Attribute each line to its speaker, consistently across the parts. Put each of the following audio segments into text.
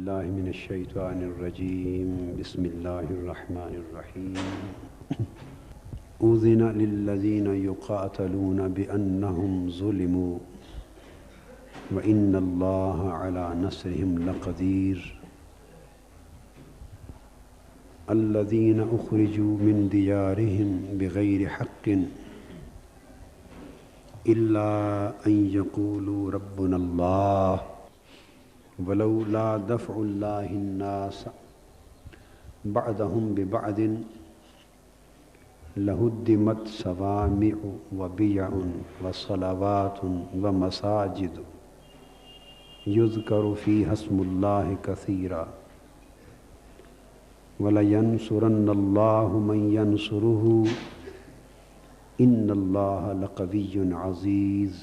Speaker 1: باللہ من الشیطان الرجیم بسم اللہ الرحمن الرحیم اذن للذین یقاتلون بأنہم ظلموا وإن اللہ علی نصرہم لقدیر الذین اخرجوا من دیارہم بغیر حق الا ان یقولوا ربنا اللہ ولولا دفع اللہ الناس بعضهم ببعض لهدمت صوامع وبيع وصلوات ومساجد يذكر فيها اسم الله كثيرا ولينصرن الله من ينصره إن الله لقوي عزيز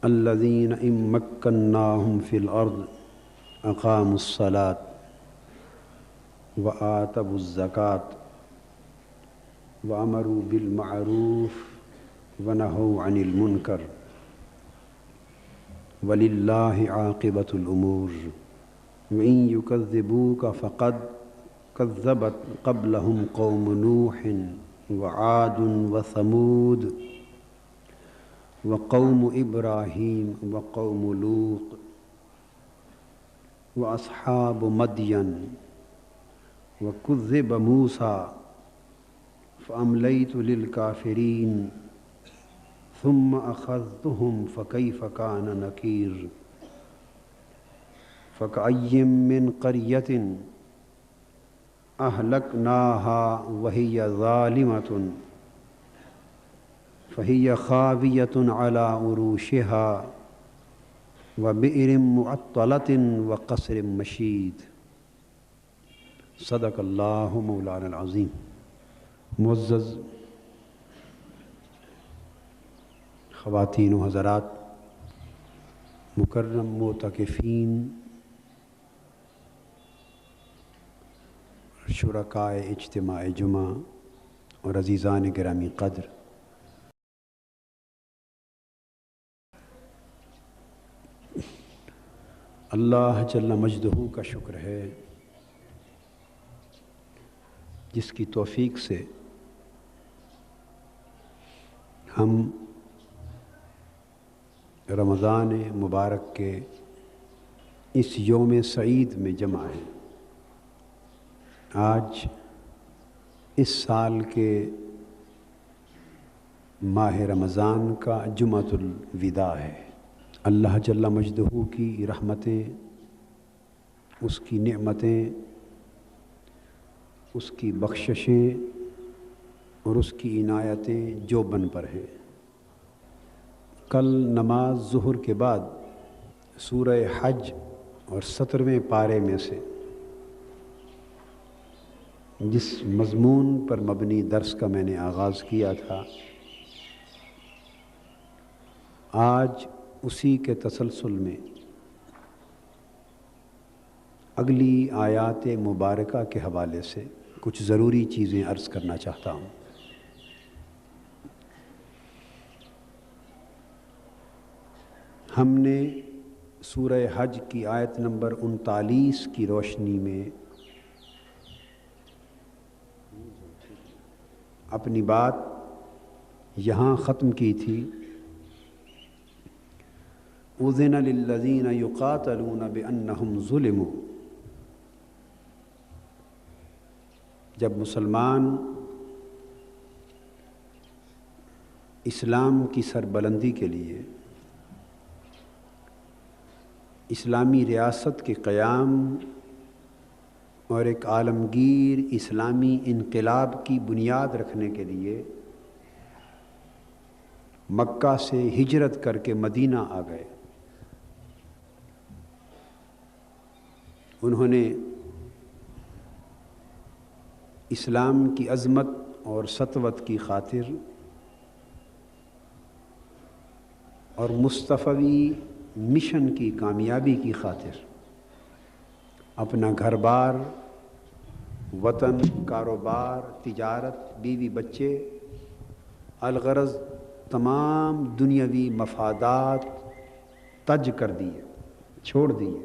Speaker 1: الذين إن مكناهم في الأرض أقاموا الصلاة وآتوا الزكاة وأمروا بالمعروف ونهوا عن المنكر ولله عاقبة الأمور وإن يكذبوك فقد كذبت قبلهم قوم نوح وعاد وثمود وقوم إبراهيم وقوم لوط وأصحاب مدين وكذب موسى فأمليت للكافرين ثم أخذتهم فكيف كان نكير فكأي من قرية أهلكناها وهي ظالمة فهي خاوية على عروشها وبئر معطلة وقصر مشيد صدق اللہ مولانا العظیم۔ معزز خواتین و حضرات، مکرم معتکفین، شرکائے اجتماع جمعہ اور عزیزان گرامی قدر، اللہ جل مجدہ کا شکر ہے جس کی توفیق سے ہم رمضان مبارک کے اس یوم سعید میں جمع ہیں۔ آج اس سال کے ماہ رمضان کا جمعۃ الوداع ہے۔ اللہ جل مجدہ کی رحمتیں، اس کی نعمتیں، اس کی بخششیں اور اس کی عنایتیں جو بن پر ہیں۔ کل نماز ظہر کے بعد سورہ حج اور 17ویں پارے میں سے جس مضمون پر مبنی درس کا میں نے آغاز کیا تھا، آج اسی کے تسلسل میں اگلی آیات مبارکہ کے حوالے سے کچھ ضروری چیزیں عرض کرنا چاہتا ہوں۔ ہم نے سورہ حج کی آیت نمبر 39 کی روشنی میں اپنی بات یہاں ختم کی تھی۔ اذن للذین یقاتلون بأنہم ظلموا، جب مسلمان اسلام کی سربلندی کے لیے، اسلامی ریاست کے قیام اور ایک عالمگیر اسلامی انقلاب کی بنیاد رکھنے کے لیے مکہ سے ہجرت کر کے مدینہ آ گئے، انہوں نے اسلام کی عظمت اور سطوت کی خاطر اور مصطفی مشن کی کامیابی کی خاطر اپنا گھر بار، وطن، کاروبار، تجارت، بیوی بچے، الغرض تمام دنیاوی مفادات تج کر دیے، چھوڑ دیے،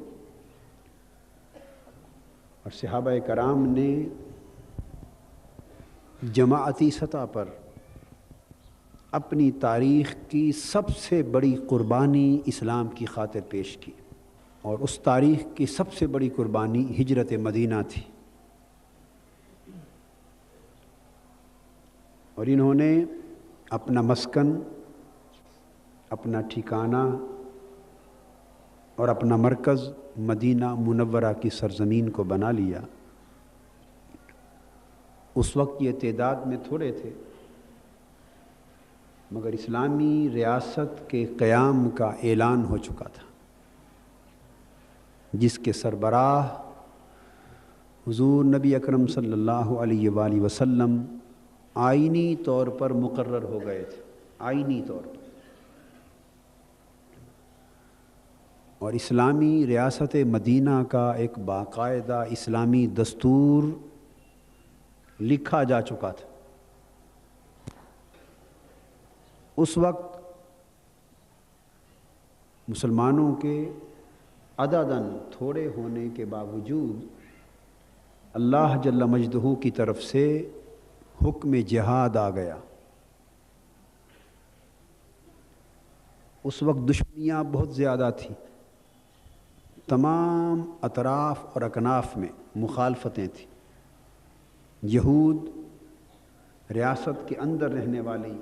Speaker 1: اور صحابہ کرام نے جماعتی سطح پر اپنی تاریخ کی سب سے بڑی قربانی اسلام کی خاطر پیش کی، اور اس تاریخ کی سب سے بڑی قربانی ہجرت مدینہ تھی۔ اور انہوں نے اپنا مسکن، اپنا ٹھکانہ اور اپنا مرکز مدینہ منورہ کی سرزمین کو بنا لیا۔ اس وقت یہ تعداد میں تھوڑے تھے، مگر اسلامی ریاست کے قیام کا اعلان ہو چکا تھا، جس کے سربراہ حضور نبی اکرم صلی اللہ علیہ وآلہ وسلم آئینی طور پر مقرر ہو گئے تھے، آئینی طور پر۔ اور اسلامی ریاست مدینہ کا ایک باقاعدہ اسلامی دستور لکھا جا چکا تھا۔ اس وقت مسلمانوں کے عدداً تھوڑے ہونے کے باوجود اللہ جل مجدہ کی طرف سے حکم جہاد آ گیا۔ اس وقت دشمنیاں بہت زیادہ تھیں، تمام اطراف اور اکناف میں مخالفتیں تھیں۔ یہود ریاست کے اندر رہنے والی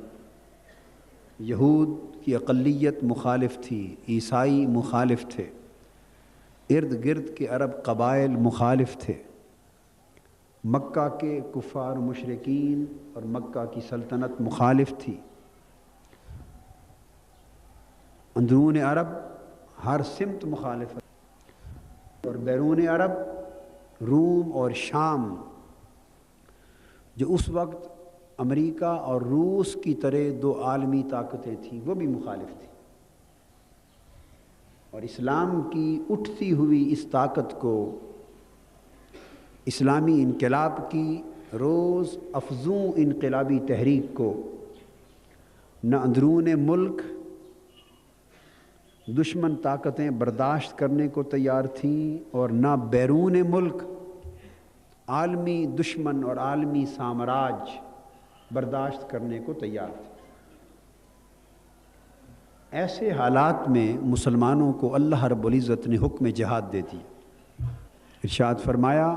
Speaker 1: یہود کی اقلیت مخالف تھی، عیسائی مخالف تھے، ارد گرد کے عرب قبائل مخالف تھے، مکہ کے کفار مشرکین اور مکہ کی سلطنت مخالف تھی، اندرون عرب ہر سمت مخالف، اور بیرون عرب روم اور شام جو اس وقت امریکہ اور روس کی طرح دو عالمی طاقتیں تھیں، وہ بھی مخالف تھیں۔ اور اسلام کی اٹھتی ہوئی اس طاقت کو، اسلامی انقلاب کی روز افزوں انقلابی تحریک کو نہ اندرون ملک دشمن طاقتیں برداشت کرنے کو تیار تھیں، اور نہ بیرون ملک عالمی دشمن اور عالمی سامراج برداشت کرنے کو تیار تھے۔ ایسے حالات میں مسلمانوں کو اللہ رب العزت نے حکم جہاد دے دیا۔ ارشاد فرمایا،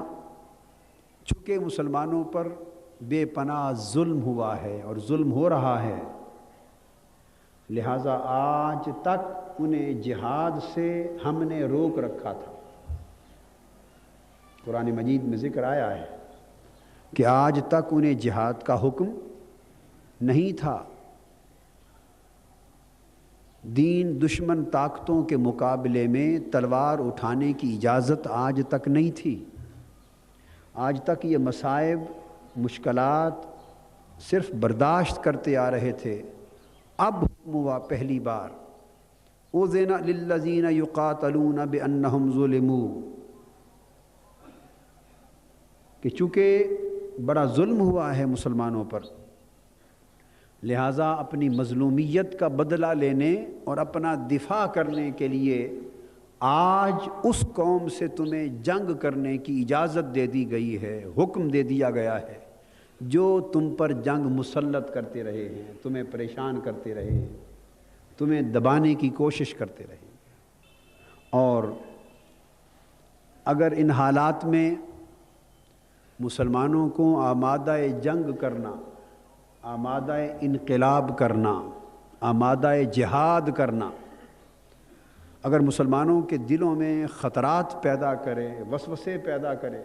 Speaker 1: چونکہ مسلمانوں پر بے پناہ ظلم ہوا ہے اور ظلم ہو رہا ہے، لہٰذا آج تک انہیں جہاد سے ہم نے روک رکھا تھا۔ قرآن مجید میں ذکر آیا ہے کہ آج تک انہیں جہاد کا حکم نہیں تھا، دین دشمن طاقتوں کے مقابلے میں تلوار اٹھانے کی اجازت آج تک نہیں تھی۔ آج تک یہ مصائب، مشکلات صرف برداشت کرتے آ رہے تھے، اب حکم ہوا پہلی بار، اذن للذین یقاتلون بانہم ظلموا، کہ چونکہ بڑا ظلم ہوا ہے مسلمانوں پر، لہٰذا اپنی مظلومیت کا بدلہ لینے اور اپنا دفاع کرنے کے لیے آج اس قوم سے تمہیں جنگ کرنے کی اجازت دے دی گئی ہے، حکم دے دیا گیا ہے جو تم پر جنگ مسلط کرتے رہے ہیں، تمہیں پریشان کرتے رہے ہیں، تمہیں دبانے کی کوشش کرتے رہے۔ اور اگر ان حالات میں مسلمانوں کو آمادہ جنگ کرنا، آمادہ انقلاب کرنا، آمادہ جہاد کرنا، اگر مسلمانوں کے دلوں میں خطرات پیدا کرے، وسوسے پیدا کرے،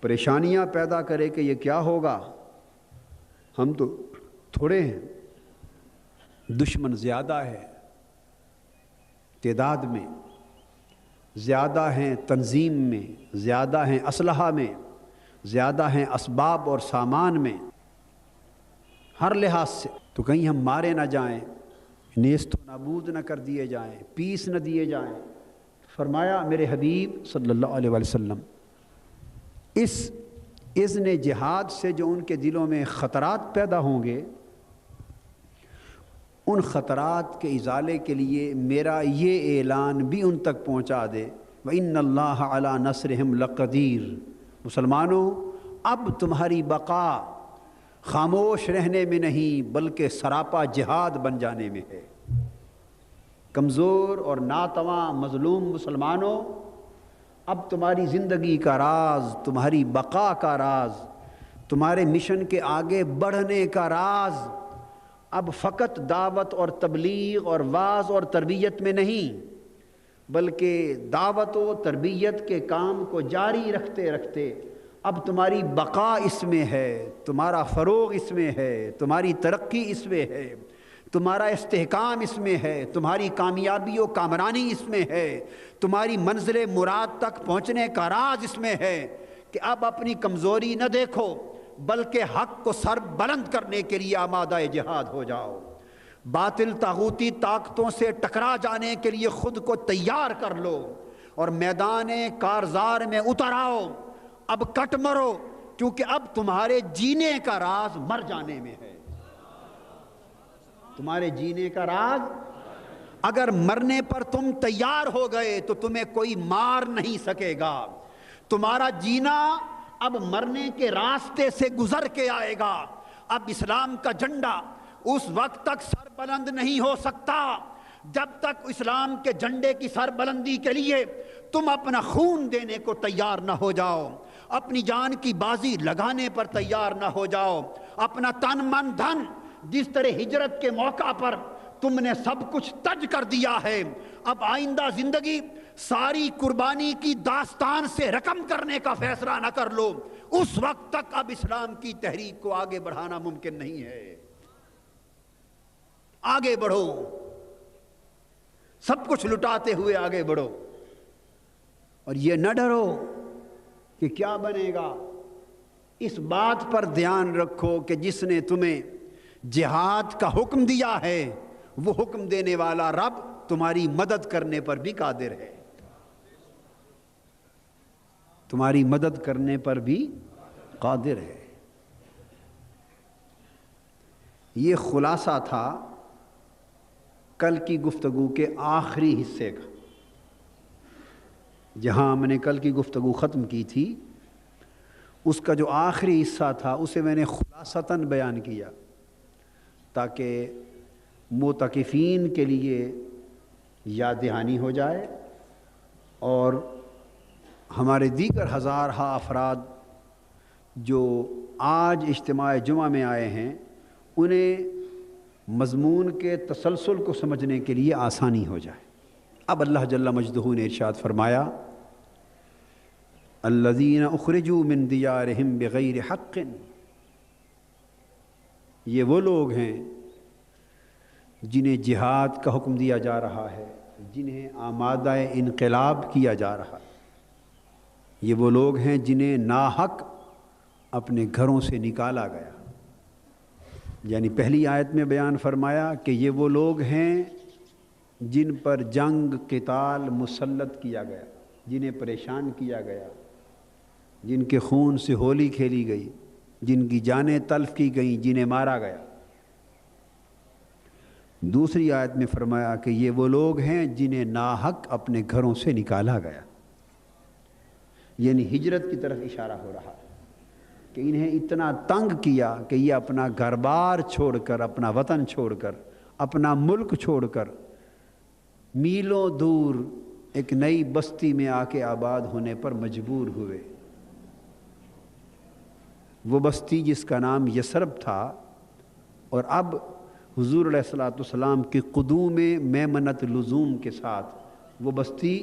Speaker 1: پریشانیاں پیدا کرے کہ یہ کیا ہوگا، ہم تو تھوڑے ہیں، دشمن زیادہ ہے، تعداد میں زیادہ ہیں، تنظیم میں زیادہ ہیں، اسلحہ میں زیادہ ہیں، اسباب اور سامان میں، ہر لحاظ سے، تو کہیں ہم مارے نہ جائیں، نیست و نابود نہ کر دیے جائیں، پیس نہ دیے جائیں۔ فرمایا میرے حبیب صلی اللہ علیہ وسلم، اس اذن جہاد سے جو ان کے دلوں میں خطرات پیدا ہوں گے، ان خطرات کے ازالے کے لیے میرا یہ اعلان بھی ان تک پہنچا دے، وَإِنَّ اللَّهَ عَلَىٰ نَصْرِهِمْ لَقَدِيرٌ۔ مسلمانوں، اب تمہاری بقا خاموش رہنے میں نہیں بلکہ سراپا جہاد بن جانے میں ہے۔ کمزور اور ناتواں مظلوم مسلمانوں، اب تمہاری زندگی کا راز، تمہاری بقا کا راز، تمہارے مشن کے آگے بڑھنے کا راز اب فقط دعوت اور تبلیغ اور وعظ اور تربیت میں نہیں، بلکہ دعوت و تربیت کے کام کو جاری رکھتے رکھتے اب تمہاری بقا اس میں ہے، تمہارا فروغ اس میں ہے، تمہاری ترقی اس میں ہے، تمہارا استحکام اس میں ہے، تمہاری کامیابی و کامرانی اس میں ہے، تمہاری منزل مراد تک پہنچنے کا راز اس میں ہے کہ اب اپنی کمزوری نہ دیکھو بلکہ حق کو سر بلند کرنے کے لیے آمادہ جہاد ہو جاؤ، باطل طاغوتی طاقتوں سے ٹکرا جانے کے لیے خود کو تیار کر لو اور میدان کارزار میں اتر آؤ، اب کٹ مرو، کیونکہ اب تمہارے جینے کا راز مر جانے میں ہے۔ تمہارے جینے کا راز، اگر مرنے پر تم تیار ہو گئے تو تمہیں کوئی مار نہیں سکے گا۔ تمہارا جینا اب مرنے کے راستے سے گزر کے آئے گا۔ اب اسلام کا جھنڈا اس وقت تک سر بلند نہیں ہو سکتا جب تک اسلام کے جھنڈے کی سر بلندی کے لیے تم اپنا خون دینے کو تیار نہ ہو جاؤ، اپنی جان کی بازی لگانے پر تیار نہ ہو جاؤ، اپنا تن من دھن جس طرح ہجرت کے موقع پر تم نے سب کچھ تج کر دیا ہے، اب آئندہ زندگی ساری قربانی کی داستان سے رقم کرنے کا فیصلہ نہ کر لو، اس وقت تک اب اسلام کی تحریک کو آگے بڑھانا ممکن نہیں ہے۔ آگے بڑھو، سب کچھ لٹاتے ہوئے آگے بڑھو، اور یہ نہ ڈرو کہ کیا بنے گا۔ اس بات پر دھیان رکھو کہ جس نے تمہیں جہاد کا حکم دیا ہے وہ حکم دینے والا رب تمہاری مدد کرنے پر بھی قادر ہے، تمہاری مدد کرنے پر بھی قادر ہے۔ یہ خلاصہ تھا کل کی گفتگو کے آخری حصے کا۔ جہاں ہم نے کل کی گفتگو ختم کی تھی اس کا جو آخری حصہ تھا اسے میں نے خلاصتاً بیان کیا تاکہ معتکفین کے لیے یاد دہانی ہو جائے اور ہمارے دیگر ہزارہا افراد جو آج اجتماع جمعہ میں آئے ہیں انہیں مضمون کے تسلسل کو سمجھنے کے لیے آسانی ہو جائے۔ اب اللہ جل مجدہ نے ارشاد فرمایا، الذین اخرجوا من دیارہم بغیر حق، یہ وہ لوگ ہیں جنہیں جہاد کا حکم دیا جا رہا ہے، جنہیں آمادہ انقلاب کیا جا رہا ہے، یہ وہ لوگ ہیں جنہیں ناحق اپنے گھروں سے نکالا گیا۔ یعنی پہلی آیت میں بیان فرمایا کہ یہ وہ لوگ ہیں جن پر جنگ قتال مسلط کیا گیا، جنہیں پریشان کیا گیا، جن کے خون سے ہولی کھیلی گئی، جن کی جانیں تلف کی گئیں، جنہیں مارا گیا۔ دوسری آیت میں فرمایا کہ یہ وہ لوگ ہیں جنہیں ناحق اپنے گھروں سے نکالا گیا، یعنی ہجرت کی طرف اشارہ ہو رہا ہے کہ انہیں اتنا تنگ کیا کہ یہ اپنا گھر بار چھوڑ کر، اپنا وطن چھوڑ کر، اپنا ملک چھوڑ کر میلوں دور ایک نئی بستی میں آ کے آباد ہونے پر مجبور ہوئے۔ وہ بستی جس کا نام یثرب تھا، اور اب حضور علیہ الصلوۃ والسلام کی قدوم میمنت لزوم کے ساتھ وہ بستی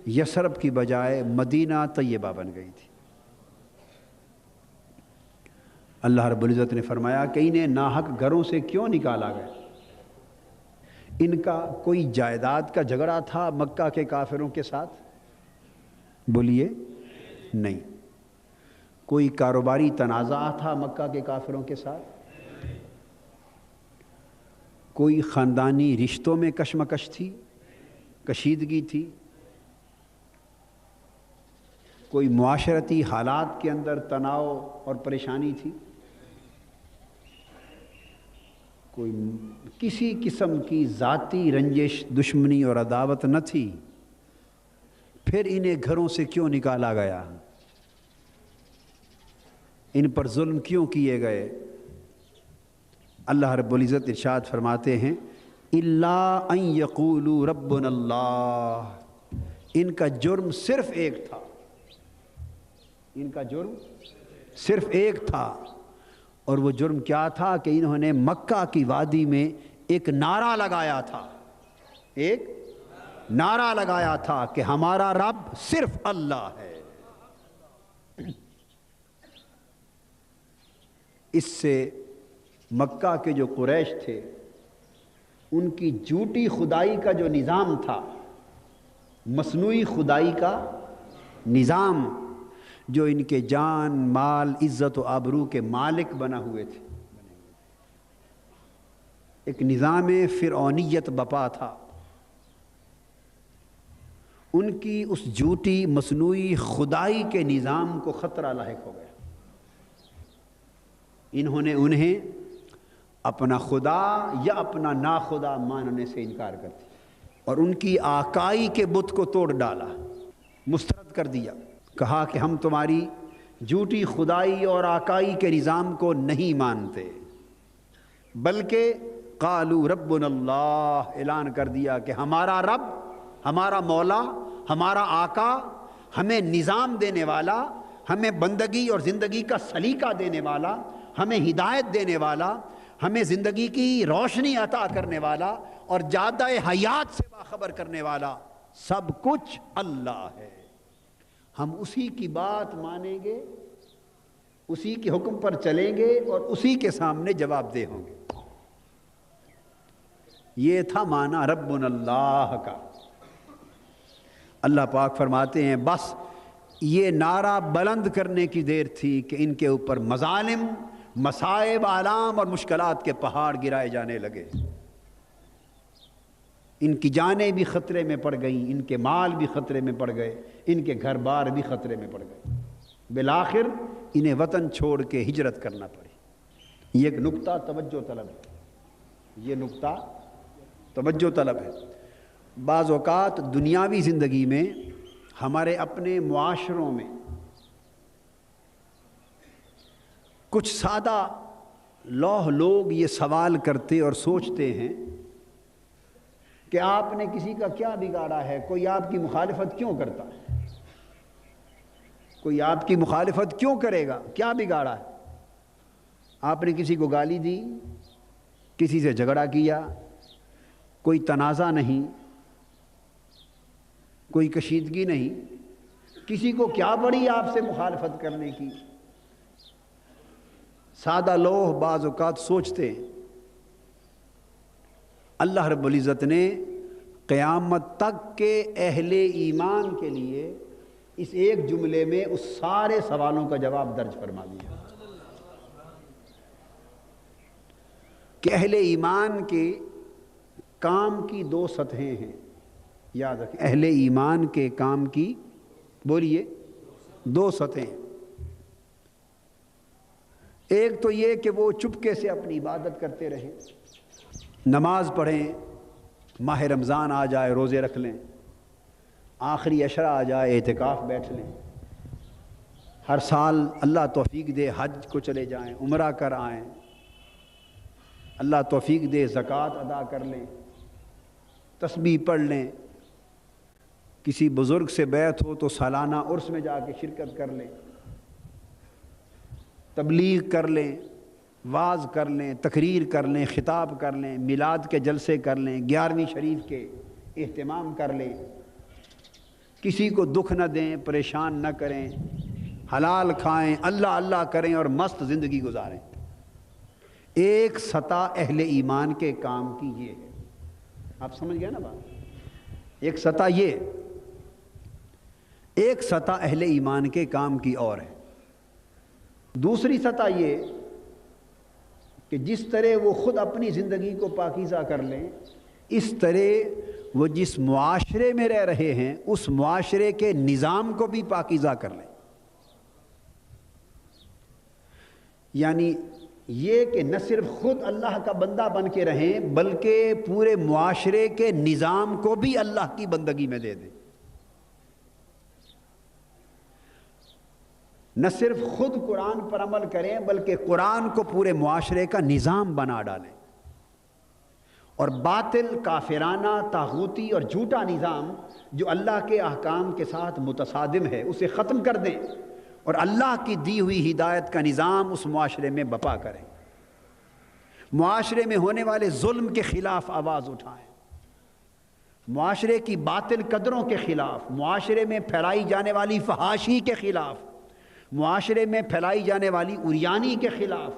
Speaker 1: یثرب کی بجائے مدینہ طیبہ بن گئی تھی۔ اللہ رب العزت نے فرمایا کہ انہیں ناحق گھروں سے کیوں نکالا گیا؟ ان کا کوئی جائیداد کا جھگڑا تھا مکہ کے کافروں کے ساتھ؟ بولیے نہیں۔ کوئی کاروباری تنازع تھا مکہ کے کافروں کے ساتھ؟ کوئی خاندانی رشتوں میں کشمکش تھی، کشیدگی تھی؟ کوئی معاشرتی حالات کے اندر تناؤ اور پریشانی تھی؟ کوئی کسی قسم کی ذاتی رنجش، دشمنی اور عداوت نہ تھی، پھر انہیں گھروں سے کیوں نکالا گیا؟ ان پر ظلم کیوں کیے گئے؟ اللہ رب العزت ارشاد فرماتے ہیں الا ان یقولوا ربنا اللہ، ان کا جرم صرف ایک تھا، ان کا جرم صرف ایک تھا، اور وہ جرم کیا تھا کہ انہوں نے مکہ کی وادی میں ایک نعرہ لگایا تھا، ایک نعرہ لگایا تھا کہ ہمارا رب صرف اللہ ہے۔ اس سے مکہ کے جو قریش تھے ان کی جھوٹی خدائی کا جو نظام تھا، مصنوعی خدائی کا نظام، جو ان کے جان، مال، عزت و آبرو کے مالک بنا ہوئے تھے، ایک نظام فرعونیت بپا تھا، ان کی اس جھوٹی مصنوعی خدائی کے نظام کو خطرہ لاحق ہو گیا۔ انہوں نے انہیں اپنا خدا یا اپنا ناخدا ماننے سے انکار کر دیا اور ان کی آقائی کے بت کو توڑ ڈالا، مسترد کر دیا، کہا کہ ہم تمہاری جھوٹی خدائی اور آقائی کے نظام کو نہیں مانتے، بلکہ قالوا ربنا اللہ، اعلان کر دیا کہ ہمارا رب، ہمارا مولا، ہمارا آقا، ہمیں نظام دینے والا، ہمیں بندگی اور زندگی کا سلیقہ دینے والا، ہمیں ہدایت دینے والا، ہمیں زندگی کی روشنی عطا کرنے والا اور جادہ حیات سے باخبر کرنے والا، سب کچھ اللہ ہے، ہم اسی کی بات مانیں گے، اسی کے حکم پر چلیں گے اور اسی کے سامنے جواب دہ ہوں گے۔ یہ تھا معنی ربنا اللہ کا۔ اللہ پاک فرماتے ہیں بس یہ نعرہ بلند کرنے کی دیر تھی کہ ان کے اوپر مظالم، مصائب، آلام اور مشکلات کے پہاڑ گرائے جانے لگے، ان کی جانیں بھی خطرے میں پڑ گئیں، ان کے مال بھی خطرے میں پڑ گئے، ان کے گھر بار بھی خطرے میں پڑ گئے، بالآخر انہیں وطن چھوڑ کے ہجرت کرنا پڑی۔ یہ ایک نقطہ توجہ طلب ہے، یہ نقطہ توجہ طلب ہے۔ بعض اوقات دنیاوی زندگی میں ہمارے اپنے معاشروں میں کچھ سادہ لوح لوگ یہ سوال کرتے اور سوچتے ہیں کہ آپ نے کسی کا کیا بگاڑا ہے، کوئی آپ کی مخالفت کیوں کرتا ہے، کوئی آپ کی مخالفت کیوں کرے گا، کیا بگاڑا ہے؟ آپ نے کسی کو گالی دی، کسی سے جھگڑا کیا، کوئی تنازع نہیں، کوئی کشیدگی نہیں، کسی کو کیا پڑی آپ سے مخالفت کرنے کی؟ سادہ لوح بعض اوقات سوچتے ہیں۔ اللہ رب العزت نے قیامت تک کے اہل ایمان کے لیے اس ایک جملے میں اس سارے سوالوں کا جواب درج فرما دیا کہ اہل ایمان کے کام کی دو سطحیں ہیں، یاد رکھیں، اہل ایمان کے کام کی، بولیے، دو سطحیں۔ ایک تو یہ کہ وہ چپکے سے اپنی عبادت کرتے رہیں، نماز پڑھیں، ماہ رمضان آ جائے روزے رکھ لیں، آخری عشرہ آ جائے اعتکاف بیٹھ لیں، ہر سال اللہ توفیق دے حج کو چلے جائیں، عمرہ کر آئیں، اللہ توفیق دے زکوٰۃ ادا کر لیں، تسبیح پڑھ لیں، کسی بزرگ سے بیعت ہو تو سالانہ عرس میں جا کے شرکت کر لیں، تبلیغ کر لیں، واعظ کر لیں، تقریر کر لیں، خطاب کر لیں، میلاد کے جلسے کر لیں، 11ویں شریف کے اہتمام کر لیں، کسی کو دکھ نہ دیں، پریشان نہ کریں، حلال کھائیں، اللہ اللہ کریں اور مست زندگی گزاریں۔ ایک سطح اہل ایمان کے کام کی یہ ہے، آپ سمجھ گئے نا بات؟ ایک سطح یہ، ایک سطح اہل ایمان کے کام کی اور ہے۔ دوسری سطح یہ کہ جس طرح وہ خود اپنی زندگی کو پاکیزہ کر لیں، اس طرح وہ جس معاشرے میں رہ رہے ہیں اس معاشرے کے نظام کو بھی پاکیزہ کر لیں۔ یعنی یہ کہ نہ صرف خود اللہ کا بندہ بن کے رہیں بلکہ پورے معاشرے کے نظام کو بھی اللہ کی بندگی میں دے دیں. نہ صرف خود قرآن پر عمل کریں بلکہ قرآن کو پورے معاشرے کا نظام بنا ڈالیں اور باطل، کافرانہ، طاغوتی اور جھوٹا نظام جو اللہ کے احکام کے ساتھ متصادم ہے اسے ختم کر دیں اور اللہ کی دی ہوئی ہدایت کا نظام اس معاشرے میں بپا کریں. معاشرے میں ہونے والے ظلم کے خلاف آواز اٹھائیں، معاشرے کی باطل قدروں کے خلاف، معاشرے میں پھیلائی جانے والی فحاشی کے خلاف، معاشرے میں پھیلائی جانے والی عریانی کے خلاف،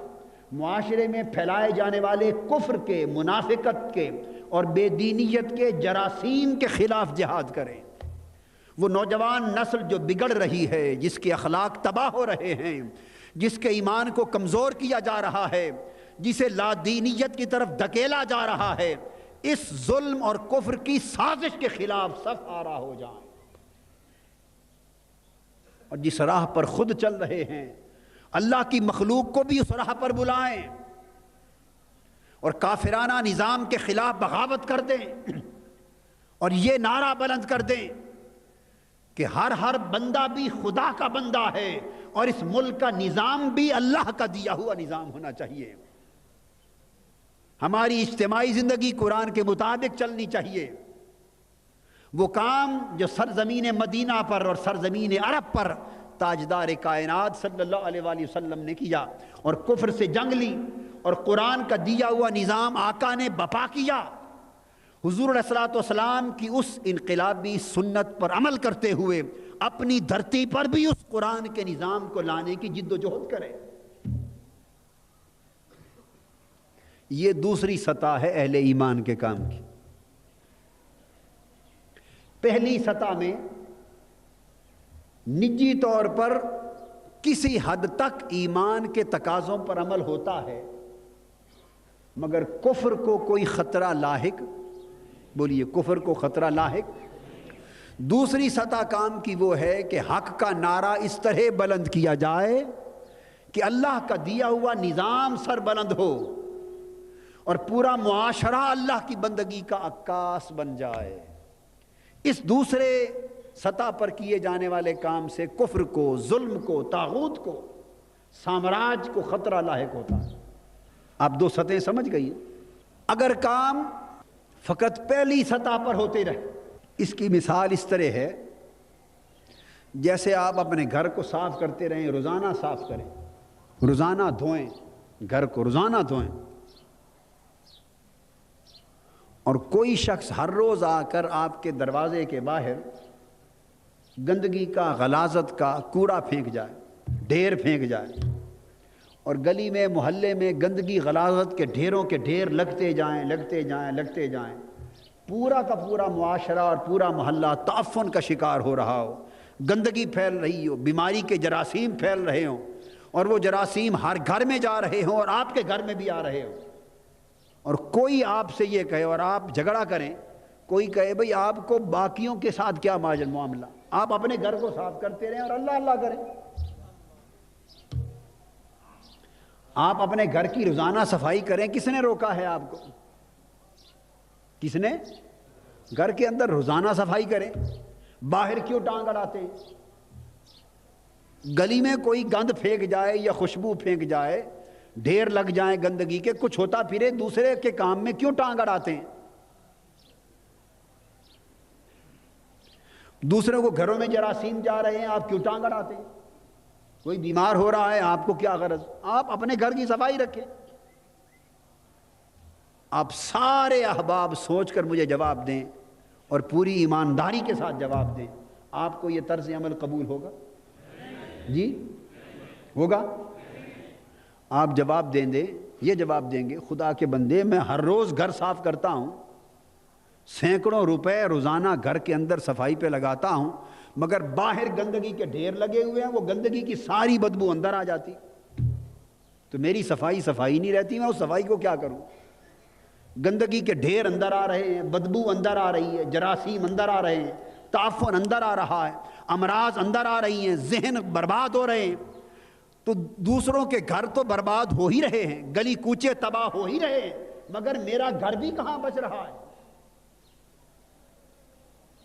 Speaker 1: معاشرے میں پھیلائے جانے والے کفر کے، منافقت کے اور بے دینیت کے جراثیم کے خلاف جہاد کریں. وہ نوجوان نسل جو بگڑ رہی ہے، جس کے اخلاق تباہ ہو رہے ہیں، جس کے ایمان کو کمزور کیا جا رہا ہے، جسے لا دینیت کی طرف دھکیلا جا رہا ہے، اس ظلم اور کفر کی سازش کے خلاف صف آرا ہو جائیں اور جس راہ پر خود چل رہے ہیں اللہ کی مخلوق کو بھی اس راہ پر بلائیں اور کافرانہ نظام کے خلاف بغاوت کر دیں اور یہ نعرہ بلند کر دیں کہ ہر بندہ بھی خدا کا بندہ ہے اور اس ملک کا نظام بھی اللہ کا دیا ہوا نظام ہونا چاہیے. ہماری اجتماعی زندگی قرآن کے مطابق چلنی چاہیے. وہ کام جو سرزمین مدینہ پر اور سرزمین عرب پر تاجدار کائنات صلی اللہ علیہ وآلہ وسلم نے کیا اور کفر سے جنگ لی اور قرآن کا دیا ہوا نظام آقا نے بپا کیا. حضور علیہ الصلوۃ والسلام کی اس انقلابی سنت پر عمل کرتے ہوئے اپنی دھرتی پر بھی اس قرآن کے نظام کو لانے کی جد و جہد کریں. یہ دوسری سطح ہے اہل ایمان کے کام کی. پہلی سطح میں نجی طور پر کسی حد تک ایمان کے تقاضوں پر عمل ہوتا ہے مگر کفر کو کوئی خطرہ لاحق، بولیے کفر کو خطرہ لاحق. دوسری سطح کام کی وہ ہے کہ حق کا نعرہ اس طرح بلند کیا جائے کہ اللہ کا دیا ہوا نظام سر بلند ہو اور پورا معاشرہ اللہ کی بندگی کا عکاس بن جائے. اس دوسرے سطح پر کیے جانے والے کام سے کفر کو، ظلم کو، طاغوت کو، سامراج کو خطرہ لاحق ہوتا ہے. آپ دو سطحیں سمجھ گئی. اگر کام فقط پہلی سطح پر ہوتے رہے، اس کی مثال اس طرح ہے جیسے آپ اپنے گھر کو صاف کرتے رہیں، روزانہ صاف کریں، روزانہ دھوئیں، گھر کو روزانہ دھوئیں، اور کوئی شخص ہر روز آ کر آپ کے دروازے کے باہر گندگی کا، غلاظت کا کوڑا پھینک جائے، ڈھیر پھینک جائے اور گلی میں، محلے میں گندگی غلاظت کے ڈھیروں کے ڈھیر لگتے جائیں، لگتے جائیں، لگتے جائیں، پورا کا پورا معاشرہ اور پورا محلہ تعفن کا شکار ہو رہا ہو، گندگی پھیل رہی ہو، بیماری کے جراثیم پھیل رہے ہوں اور وہ جراثیم ہر گھر میں جا رہے ہوں اور آپ کے گھر میں بھی آ رہے ہوں، اور کوئی آپ سے یہ کہے اور آپ جھگڑا کریں، کوئی کہے بھئی آپ کو باقیوں کے ساتھ کیا معاملہ، آپ اپنے گھر کو صاف کرتے رہیں اور اللہ اللہ کریں. آپ اپنے گھر کی روزانہ صفائی کریں، کس نے روکا ہے آپ کو؟ کس نے؟ گھر کے اندر روزانہ صفائی کریں، باہر کیوں ٹانگ اڑاتے ہیں؟ گلی میں کوئی گند پھینک جائے یا خوشبو پھینک جائے، ڈھیر لگ جائیں گندگی کے، کچھ ہوتا پھرے، دوسرے کے کام میں کیوں ٹانگ اڑاتے ہیں؟ دوسروں کو گھروں میں جراثیم جا رہے ہیں، آپ کیوں ٹانگ اڑاتے ہیں؟ کوئی بیمار ہو رہا ہے، آپ کو کیا غرض؟ آپ اپنے گھر کی صفائی رکھیں. آپ سارے احباب سوچ کر مجھے جواب دیں اور پوری ایمانداری کے ساتھ جواب دیں، آپ کو یہ طرز عمل قبول ہوگا؟ جی ہوگا؟ آپ جواب دیں گے، یہ جواب دیں گے، خدا کے بندے میں ہر روز گھر صاف کرتا ہوں، سینکڑوں روپے روزانہ گھر کے اندر صفائی پہ لگاتا ہوں، مگر باہر گندگی کے ڈھیر لگے ہوئے ہیں، وہ گندگی کی ساری بدبو اندر آ جاتی، تو میری صفائی نہیں رہتی، میں اس صفائی کو کیا کروں؟ گندگی کے ڈھیر اندر آ رہے ہیں، بدبو اندر آ رہی ہے، جراثیم اندر آ رہے ہیں، تعفن اندر آ رہا ہے، امراض اندر آ رہی ہیں، ذہن برباد ہو رہے ہیں.
Speaker 2: تو دوسروں کے گھر تو برباد ہو ہی رہے ہیں، گلی کوچے تباہ ہو ہی رہے ہیں، مگر میرا گھر بھی کہاں بچ رہا ہے؟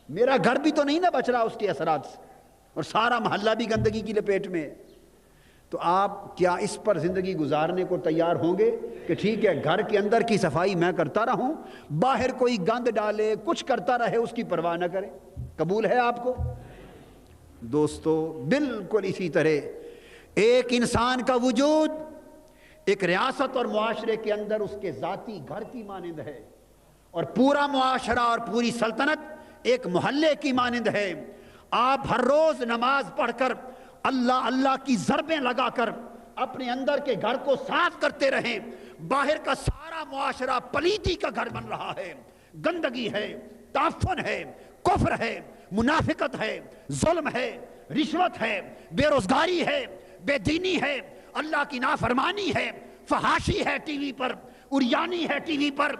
Speaker 2: میرا گھر بھی تو نہیں نہ بچ رہا اس کے اثرات سے، اور سارا محلہ بھی گندگی کی لپیٹ میں ہے۔ تو آپ کیا اس پر زندگی گزارنے کو تیار ہوں گے کہ ٹھیک ہے گھر کے اندر کی صفائی میں کرتا رہوں، باہر کوئی گند ڈالے کچھ کرتا رہے اس کی پرواہ نہ کرے؟ قبول ہے آپ کو؟ دوستو بالکل اسی طرح ایک انسان کا وجود ایک ریاست اور معاشرے کے اندر اس کے ذاتی گھر کی مانند ہے، اور پورا معاشرہ اور پوری سلطنت ایک محلے کی مانند ہے۔ آپ ہر روز نماز پڑھ کر اللہ اللہ کی ضربیں لگا کر اپنے اندر کے گھر کو صاف کرتے رہیں، باہر کا سارا معاشرہ پلیتی کا گھر بن رہا ہے، گندگی ہے، تعفن ہے، کفر ہے، منافقت ہے، ظلم ہے، رشوت ہے، بے روزگاری ہے، بے دینی ہے، اللہ کی نافرمانی ہے، فحاشی ہے ٹی وی پر، عریانی ہے ٹی وی پر،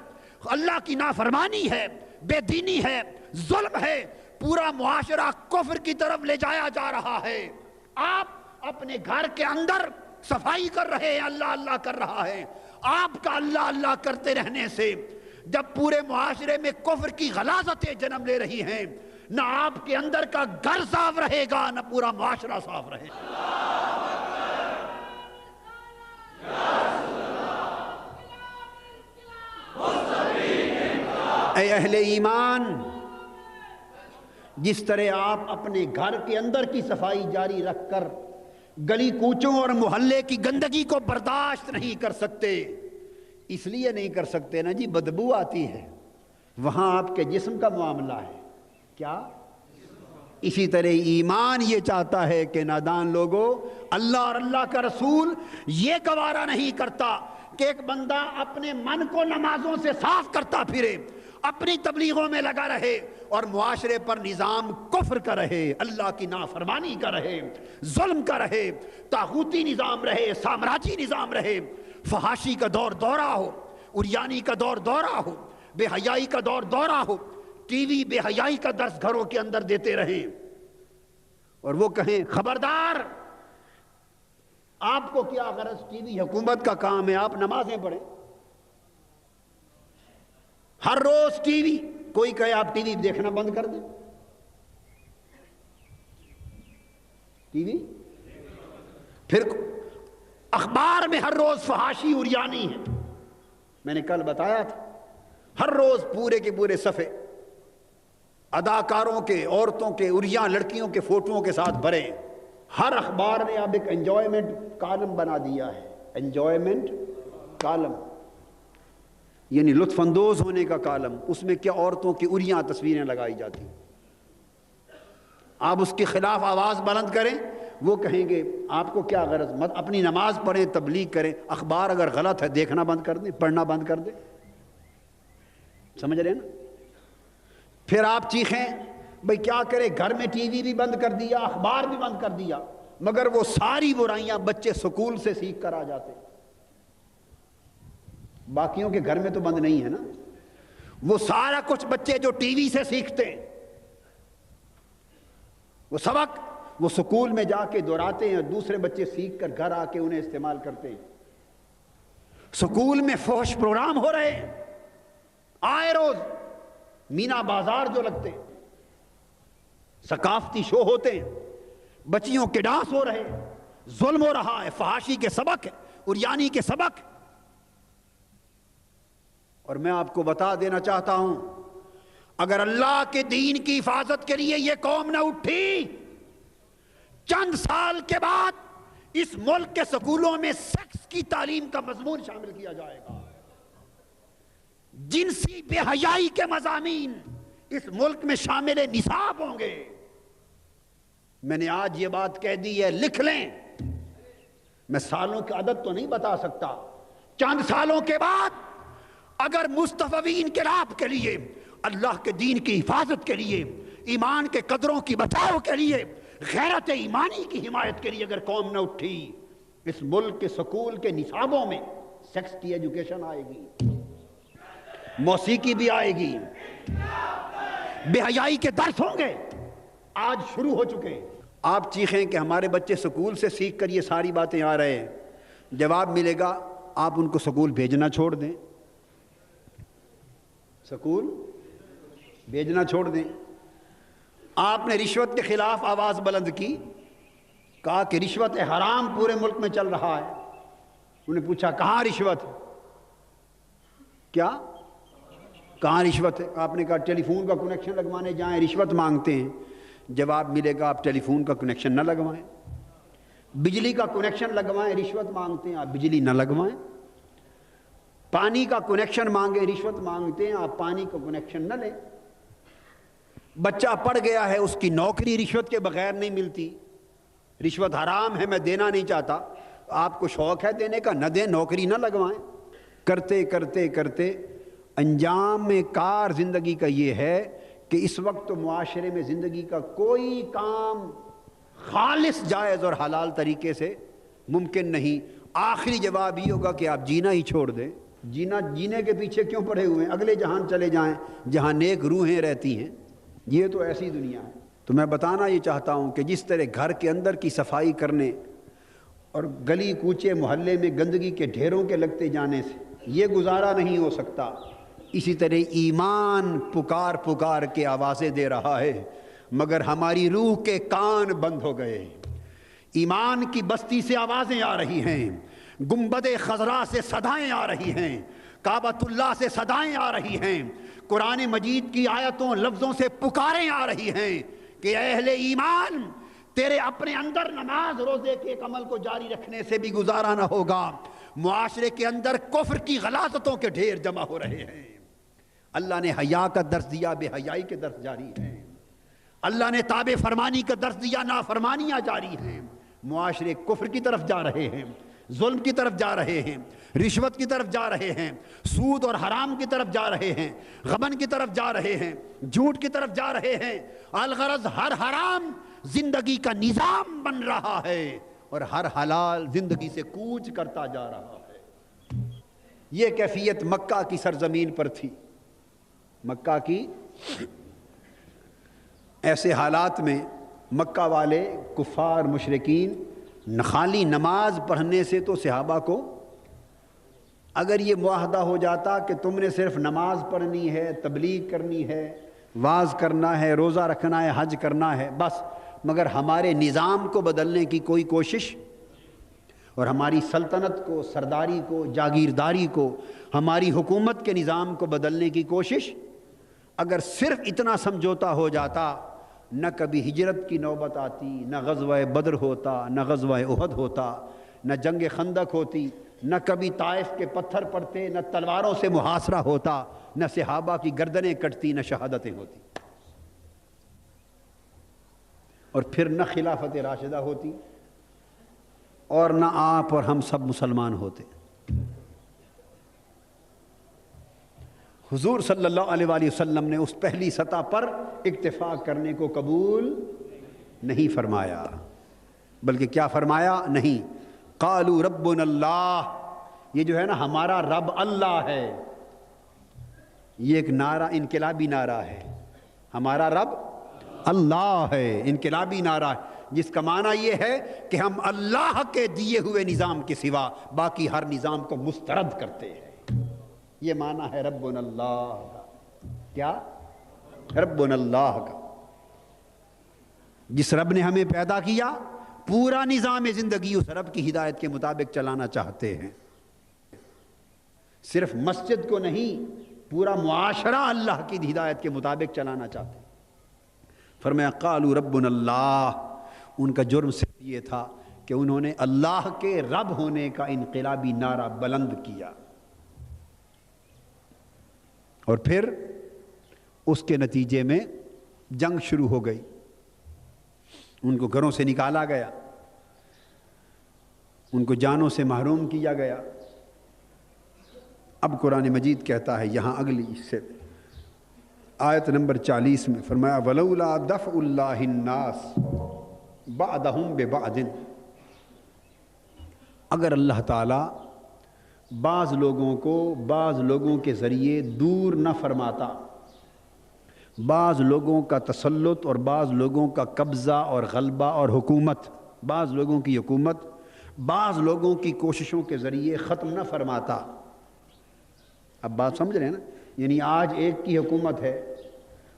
Speaker 2: اللہ کی نافرمانی ہے، بے دینی ہے، ظلم ہے، پورا معاشرہ کفر کی طرف لے جایا جا رہا ہے۔ آپ اپنے گھر کے اندر صفائی کر رہے ہیں، اللہ اللہ کر رہا ہے۔ آپ کا اللہ اللہ کرتے رہنے سے جب پورے معاشرے میں کفر کی غلاظتیں جنم لے رہی ہیں، نہ آپ کے اندر کا گھر صاف رہے گا نہ پورا معاشرہ صاف رہے گا۔ اے اہل ایمان، جس طرح آپ اپنے گھر کے اندر کی صفائی جاری رکھ کر گلی کوچوں اور محلے کی گندگی کو برداشت نہیں کر سکتے، اس لیے نہیں کر سکتے نا جی بدبو آتی ہے، وہاں آپ کے جسم کا معاملہ ہے کیا؟ اسی طرح ایمان یہ چاہتا ہے کہ نادان لوگوں، اللہ اور اللہ کا رسول یہ گوارا نہیں کرتا کہ ایک بندہ اپنے من کو نمازوں سے صاف کرتا پھرے، اپنی تبلیغوں میں لگا رہے اور معاشرے پر نظام کفر کا رہے، اللہ کی نافرمانی کا رہے، ظلم کا رہے، طاغوتی نظام رہے، سامراجی نظام رہے، فحاشی کا دور دورہ ہو، عریانی کا دور دورہ ہو، بے حیائی کا دور دورہ ہو، ٹی وی بے حیائی کا درس گھروں کے اندر دیتے رہیں، اور وہ کہیں خبردار آپ کو کیا غرض، ٹی وی حکومت کا کام ہے، آپ نمازیں پڑھیں۔ ہر روز ٹی وی، کوئی کہے آپ ٹی وی دیکھنا بند کر دیں، ٹی وی پھر اخبار میں ہر روز فحاشی عریانی ہے، میں نے کل بتایا تھا، ہر روز پورے کے پورے صفحے اداکاروں کے، عورتوں کے، عریاں لڑکیوں کے فوٹوؤں کے ساتھ بھرے۔ ہر اخبار نے اب ایک انجوائمنٹ کالم بنا دیا ہے، انجوائمنٹ کالم یعنی لطف اندوز ہونے کا کالم، اس میں کیا عورتوں کی عریاں تصویریں لگائی جاتی، آپ اس کے خلاف آواز بلند کریں، وہ کہیں گے آپ کو کیا غرض، مت اپنی نماز پڑھیں، تبلیغ کریں، اخبار اگر غلط ہے دیکھنا بند کر دیں، پڑھنا بند کر دیں، سمجھ رہے ہیں نا؟ پھر آپ چیخیں بھئی کیا کرے، گھر میں ٹی وی بھی بند کر دیا، اخبار بھی بند کر دیا، مگر وہ ساری برائیاں بچے سکول سے سیکھ کر آ جاتے، باقیوں کے گھر میں تو بند نہیں ہے نا، وہ سارا کچھ بچے جو ٹی وی سے سیکھتے ہیں، وہ سبق وہ سکول میں جا کے دہراتے ہیں، دوسرے بچے سیکھ کر گھر آ کے انہیں استعمال کرتے ہیں۔ سکول میں فحش پروگرام ہو رہے ہیں، آئے روز مینا بازار جو لگتے ہیں، ثقافتی شو ہوتے ہیں، بچیوں کے ڈانس ہو رہے ہیں، ظلم ہو رہا ہے، فحاشی کے سبق ہے، عریانی کے سبق ہے۔ اور میں آپ کو بتا دینا چاہتا ہوں، اگر اللہ کے دین کی حفاظت کے لیے یہ قوم نہ اٹھی، چند سال کے بعد اس ملک کے سکولوں میں سیکس کی تعلیم کا مضمون شامل کیا جائے گا، جنسی بے حیائی کے مضامین اس ملک میں شامل نصاب ہوں گے۔ میں نے آج یہ بات کہہ دی ہے، لکھ لیں، میں سالوں کی عدد تو نہیں بتا سکتا، چند سالوں کے بعد اگر مصطفی انقلاب کے لیے، اللہ کے دین کی حفاظت کے لیے، ایمان کے قدروں کی بچاؤ کے لیے، غیرت ایمانی کی حمایت کے لیے اگر قوم نہ اٹھی، اس ملک کے سکول کے نصابوں میں سیکس کی ایجوکیشن آئے گی، موسیقی بھی آئے گی، بے حیائی کے درس ہوں گے، آج شروع ہو چکے۔ آپ چیخیں کہ ہمارے بچے سکول سے سیکھ کر یہ ساری باتیں آ رہے ہیں، جواب ملے گا آپ ان کو سکول بھیجنا چھوڑ دیں، سکول بھیجنا چھوڑ دیں۔ آپ نے رشوت کے خلاف آواز بلند کی، کہا کہ رشوت حرام پورے ملک میں چل رہا ہے۔ انہیں پوچھا کہاں رشوت ہے؟ کیا کہاں رشوت ہے؟ آپ نے کہا ٹیلی فون کا کنیکشن لگوانے جائیں رشوت مانگتے ہیں۔ جواب ملے گا آپ ٹیلی فون کا کنیکشن نہ لگوائیں، بجلی کا کنیکشن لگوائیں رشوت مانگتے ہیں آپ بجلی نہ لگوائیں، پانی کا کنیکشن مانگے رشوت مانگتے ہیں آپ پانی کا کنیکشن نہ لیں۔ بچہ پڑھ گیا ہے، اس کی نوکری رشوت کے بغیر نہیں ملتی، رشوت حرام ہے میں دینا نہیں چاہتا، آپ کو شوق ہے دینے کا، نہ دیں، نوکری نہ لگوائیں۔ کرتے کرتے کرتے انجام کار زندگی کا یہ ہے کہ اس وقت تو معاشرے میں زندگی کا کوئی کام خالص جائز اور حلال طریقے سے ممکن نہیں۔ آخری جواب یہ ہوگا کہ آپ جینا ہی چھوڑ دیں۔ جینے کے پیچھے کیوں پڑے ہوئے ہیں؟ اگلے جہان چلے جائیں جہاں نیک روحیں رہتی ہیں۔ یہ تو ایسی دنیا ہے۔ تو میں بتانا یہ چاہتا ہوں کہ جس طرح گھر کے اندر کی صفائی کرنے اور گلی کوچے محلے میں گندگی کے ڈھیروں کے لگتے جانے سے یہ گزارا نہیں ہو سکتا، اسی طرح ایمان پکار پکار کے آوازیں دے رہا ہے، مگر ہماری روح کے کان بند ہو گئے۔ ایمان کی بستی سے آوازیں آ رہی ہیں، گنبد خضرا سے صدائیں آ رہی ہیں، کعبۃ اللہ سے صدائیں آ رہی ہیں، قرآن مجید کی آیتوں لفظوں سے پکاریں آ رہی ہیں کہ اے اہل ایمان، تیرے اپنے اندر نماز روزے کے ایک عمل کو جاری رکھنے سے بھی گزارا نہ ہوگا۔ معاشرے کے اندر کفر کی غلاظتوں کے ڈھیر جمع ہو رہے ہیں۔ اللہ نے حیا کا درس دیا، بے حیائی کے درس جاری ہیں۔ اللہ نے تابع فرمانی کا درس دیا، نافرمانیاں جاری ہیں۔ معاشرے کفر کی طرف جا رہے ہیں، ظلم کی طرف جا رہے ہیں، رشوت کی طرف جا رہے ہیں، سود اور حرام کی طرف جا رہے ہیں، غبن کی طرف جا رہے ہیں، جھوٹ کی طرف جا رہے ہیں۔ الغرض ہر حرام زندگی کا نظام بن رہا ہے اور ہر حلال زندگی سے کوچ کرتا جا رہا ہے۔ یہ کیفیت مکہ کی سرزمین پر تھی۔ مکہ کی ایسے حالات میں مکہ والے کفار مشرکین خالی نماز پڑھنے سے تو صحابہ کو، اگر یہ معاہدہ ہو جاتا کہ تم نے صرف نماز پڑھنی ہے، تبلیغ کرنی ہے، واعظ کرنا ہے، روزہ رکھنا ہے، حج کرنا ہے بس، مگر ہمارے نظام کو بدلنے کی کوئی کوشش اور ہماری سلطنت کو، سرداری کو، جاگیرداری کو، ہماری حکومت کے نظام کو بدلنے کی کوشش، اگر صرف اتنا سمجھوتا ہو جاتا، نہ کبھی ہجرت کی نوبت آتی، نہ غزوہ بدر ہوتا، نہ غزوہ احد ہوتا، نہ جنگ خندق ہوتی، نہ کبھی طائف کے پتھر پڑتے، نہ تلواروں سے محاصرہ ہوتا، نہ صحابہ کی گردنیں کٹتی، نہ شہادتیں ہوتی، اور پھر نہ خلافت راشدہ ہوتی، اور نہ آپ اور ہم سب مسلمان ہوتے۔ حضور صلی اللہ علیہ وآلہ وسلم نے اس پہلی سطح پر اکتفا کرنے کو قبول نہیں فرمایا، بلکہ کیا فرمایا؟ نہیں، قالوا ربنا اللہ، یہ جو ہے نا ہمارا رب اللہ ہے، یہ ایک نعرہ، انقلابی نعرہ ہے، ہمارا رب اللہ ہے، انقلابی نعرہ ہے، جس کا معنی یہ ہے کہ ہم اللہ کے دیے ہوئے نظام کے سوا باقی ہر نظام کو مسترد کرتے ہیں۔ یہ معنی ہے ربنا اللہ کا۔ کیا؟ ربنا اللہ کا۔ جس رب نے ہمیں پیدا کیا، پورا نظام زندگی اس رب کی ہدایت کے مطابق چلانا چاہتے ہیں، صرف مسجد کو نہیں، پورا معاشرہ اللہ کی ہدایت کے مطابق چلانا چاہتے ہیں۔ فرمایا قالوا ربنا اللہ، ان کا جرم صرف یہ تھا کہ انہوں نے اللہ کے رب ہونے کا انقلابی نعرہ بلند کیا، اور پھر اس کے نتیجے میں جنگ شروع ہو گئی، ان کو گھروں سے نکالا گیا، ان کو جانوں سے محروم کیا گیا۔ اب قرآن مجید کہتا ہے یہاں اگلی سے آیت نمبر 40 میں فرمایا وَلَوْلَا دَفْعُ اللَّهِ النَّاسِ بَعْضَهُمْ بِبَعْضٍ، اگر اللہ تعالیٰ بعض لوگوں کو بعض لوگوں کے ذریعے دور نہ فرماتا، بعض لوگوں کا تسلط اور بعض لوگوں کا قبضہ اور غلبہ اور حکومت، بعض لوگوں کی حکومت بعض لوگوں کی کوششوں کے ذریعے ختم نہ فرماتا۔ اب بات سمجھ رہے ہیں نا؟ یعنی آج ایک کی حکومت ہے،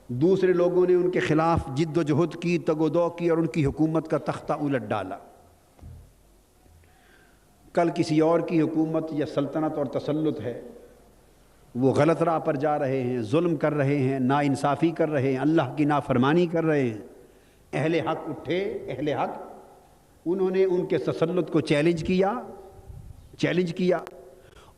Speaker 2: دوسرے لوگوں نے ان کے خلاف جد و جہد کی، تگ و دو کی، اور ان کی حکومت کا تختہ الٹ ڈالا۔ کل کسی اور کی حکومت یا سلطنت اور تسلط ہے، وہ غلط راہ پر جا رہے ہیں، ظلم کر رہے ہیں، ناانصافی کر رہے ہیں، اللہ کی نافرمانی کر رہے ہیں۔ اہل حق اٹھے، اہل حق، انہوں نے ان کے تسلط کو چیلنج کیا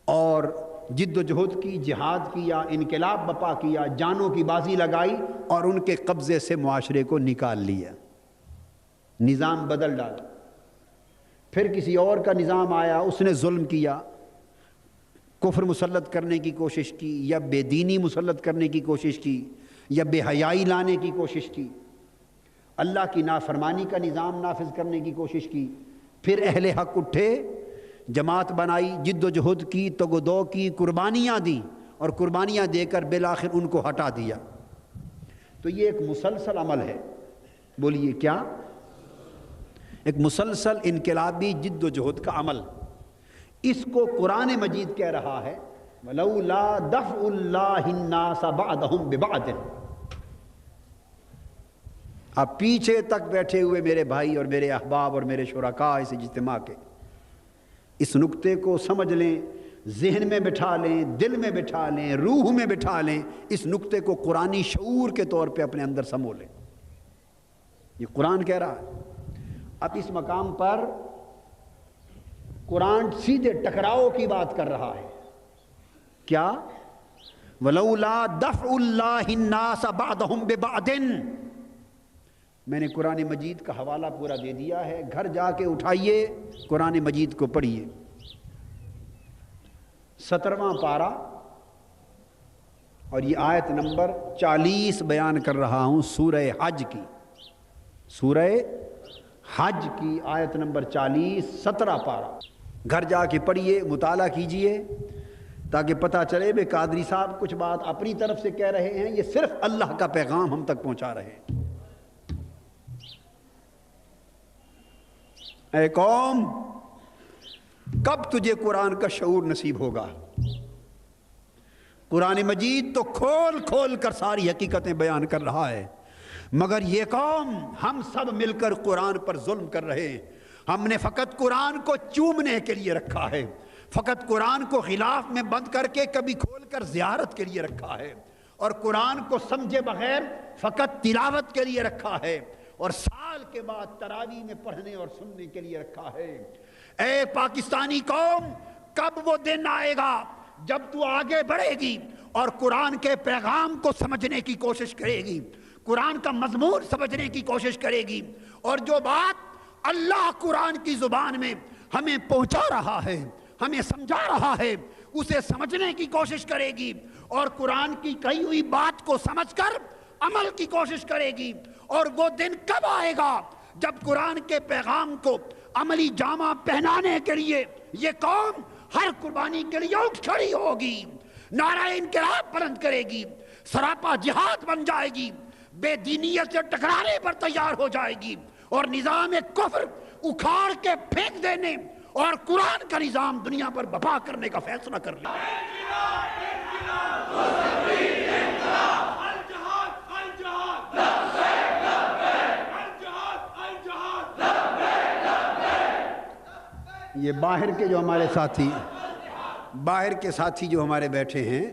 Speaker 2: اور جد و جہد کی، جہاد کیا، انقلاب بپا کیا، جانوں کی بازی لگائی اور ان کے قبضے سے معاشرے کو نکال لیا، نظام بدل ڈالا۔ پھر کسی اور کا نظام آیا، اس نے ظلم کیا، کفر مسلط کرنے کی کوشش کی، یا بے دینی مسلط کرنے کی کوشش کی، یا بے حیائی لانے کی کوشش کی، اللہ کی نافرمانی کا نظام نافذ کرنے کی کوشش کی۔ پھر اہل حق اٹھے، جماعت بنائی، جد و جہد کی، تگ و دو کی، قربانیاں دیں، اور قربانیاں دے کر بالآخر ان کو ہٹا دیا۔ تو یہ ایک مسلسل عمل ہے۔ بولیے کیا؟ ایک مسلسل انقلابی جد و جہد کا عمل۔ اس کو قرآن مجید کہہ رہا ہے وَلَوْلَا دَفْعُ اللَّهِ النَّاسَ بَعْضَهُمْ بِبَعْضٍ۔ آپ پیچھے تک بیٹھے ہوئے میرے بھائی اور میرے احباب اور میرے شرکاء اس اجتماع کے، اس نقطے کو سمجھ لیں، ذہن میں بٹھا لیں، دل میں بٹھا لیں، روح میں بٹھا لیں، اس نقطے کو قرآنی شعور کے طور پہ اپنے اندر سمو لیں۔ یہ قرآن کہہ رہا ہے۔ اب اس مقام پر قرآن سیدھے ٹکراؤ کی بات کر رہا ہے۔ کیا؟ وَلَوْلَا دَفْعُ اللَّهِ النَّاسَ بَعْضَهُمْ بِبَعْضٍ۔ میں نے قرآن مجید کا حوالہ پورا دے دیا ہے، گھر جا کے اٹھائیے، قرآن مجید کو پڑھیے۔ 17واں پارہ اور یہ آیت نمبر 40 بیان کر رہا ہوں، سورہ حج کی، سورہ حج کی آیت نمبر 40، 17 پارہ۔ گھر جا کے پڑھیے، مطالعہ کیجئے، تاکہ پتہ چلے بے قادری صاحب کچھ بات اپنی طرف سے کہہ رہے ہیں، یہ صرف اللہ کا پیغام ہم تک پہنچا رہے ہیں۔ اے قوم، کب تجھے قرآن کا شعور نصیب ہوگا؟ قرآن مجید تو کھول کھول کر ساری حقیقتیں بیان کر رہا ہے، مگر یہ قوم، ہم سب مل کر قرآن پر ظلم کر رہے ہیں۔ ہم نے فقط قرآن کو چومنے کے لیے رکھا ہے، فقط قرآن کو غلاف میں بند کر کے کبھی کھول کر زیارت کے لیے رکھا ہے، اور قرآن کو سمجھے بغیر فقط تلاوت کے لیے رکھا ہے، اور سال کے بعد تراویح میں پڑھنے اور سننے کے لیے رکھا ہے۔ اے پاکستانی قوم، کب وہ دن آئے گا جب تو آگے بڑھے گی اور قرآن کے پیغام کو سمجھنے کی کوشش کرے گی، قرآن کا مضمون سمجھنے کی کوشش کرے گی، اور جو بات اللہ قرآن کی زبان میں ہمیں پہنچا رہا ہے، ہمیں سمجھا رہا ہے، اسے سمجھنے کی کوشش کرے گی، اور قرآن کی کہی ہوئی بات کو سمجھ کر عمل کی کوشش کرے گی۔ اور وہ دن کب آئے گا جب قرآن کے پیغام کو عملی جامہ پہنانے کے لیے یہ قوم ہر قربانی کے لیے اٹھ کھڑی ہوگی، نعرہ انقلاب بلند کرے گی، سراپا جہاد بن جائے گی، بے دینیت سے ٹکرانے پر تیار ہو جائے گی، اور نظام کفر اکھاڑ کے پھینک دینے اور قرآن کا نظام دنیا پر بپا کرنے کا فیصلہ کر لیا۔ یہ باہر کے جو ہمارے ساتھی، باہر کے ساتھی جو ہمارے بیٹھے ہیں،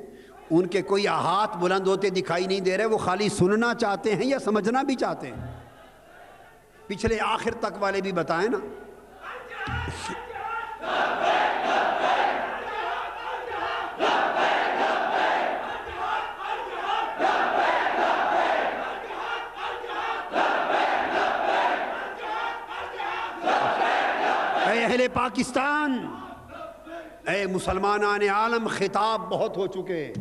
Speaker 2: ان کے کوئی ہاتھ بلند ہوتے دکھائی نہیں دے رہے، وہ خالی سننا چاہتے ہیں یا سمجھنا بھی چاہتے ہیں؟ پچھلے آخر تک والے بھی بتائیں نا۔ اے اہل پاکستان، اے مسلمانان عالم، خطاب بہت ہو چکے،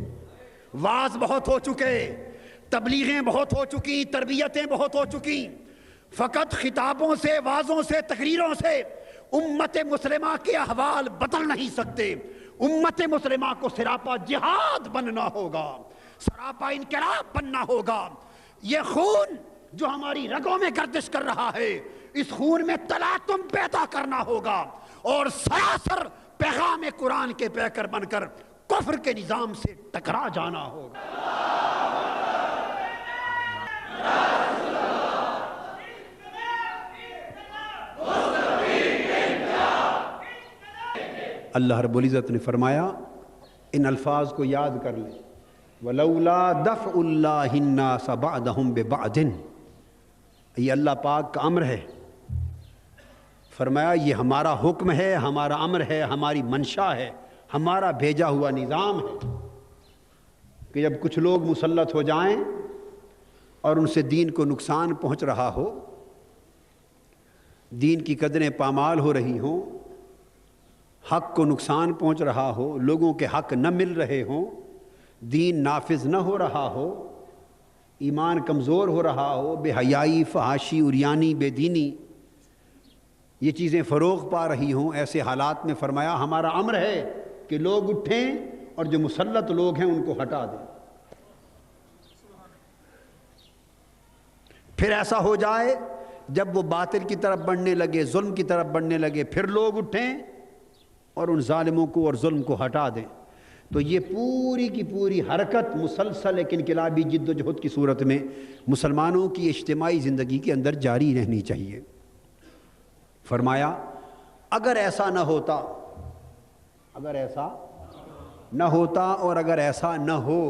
Speaker 2: واعظ بہت ہو چکے، تبلیغیں بہت ہو چکی، تربیتیں بہت ہو چکی۔ فقط خطابوں سے، واعظوں سے، تقریروں سے امت مسلمہ کے احوال بدل نہیں سکتے۔ امت مسلمہ کو سراپا جہاد بننا ہوگا، سراپا انقلاب بننا ہوگا۔ یہ خون جو ہماری رگوں میں گردش کر رہا ہے، اس خون میں تلاطم پیدا کرنا ہوگا اور سراسر پیغام قرآن کے پیکر بن کر کفر کے نظام سے ٹکرا جانا ہوگا۔
Speaker 1: اللہ رب العزت نے فرمایا، ان الفاظ کو یاد کر لیں، وَلَوْلَا دَفْعُ اللَّهِ النَّاسَ بَعْضَهُمْ بِبَعْضٍ، یہ اللہ پاک کا امر ہے۔ فرمایا یہ ہمارا حکم ہے، ہمارا امر ہے، ہماری منشا ہے، ہمارا بھیجا ہوا نظام ہے کہ جب کچھ لوگ مسلط ہو جائیں اور ان سے دین کو نقصان پہنچ رہا ہو، دین کی قدریں پامال ہو رہی ہوں، حق کو نقصان پہنچ رہا ہو، لوگوں کے حق نہ مل رہے ہوں، دین نافذ نہ ہو رہا ہو، ایمان کمزور ہو رہا ہو، بے حیائی، فحاشی، عریانی، بے دینی یہ چیزیں فروغ پا رہی ہوں، ایسے حالات میں فرمایا ہمارا امر ہے کہ لوگ اٹھیں اور جو مسلط لوگ ہیں ان کو ہٹا دیں۔ پھر ایسا ہو جائے جب وہ باطل کی طرف بڑھنے لگے، ظلم کی طرف بڑھنے لگے، پھر لوگ اٹھیں اور ان ظالموں کو اور ظلم کو ہٹا دیں۔ تو یہ پوری کی پوری حرکت مسلسل ایک انقلابی جد و جہد کی صورت میں مسلمانوں کی اجتماعی زندگی کے اندر جاری رہنی چاہیے۔ فرمایا اگر ایسا نہ ہوتا، اگر ایسا نہ ہوتا اور اگر ایسا نہ ہو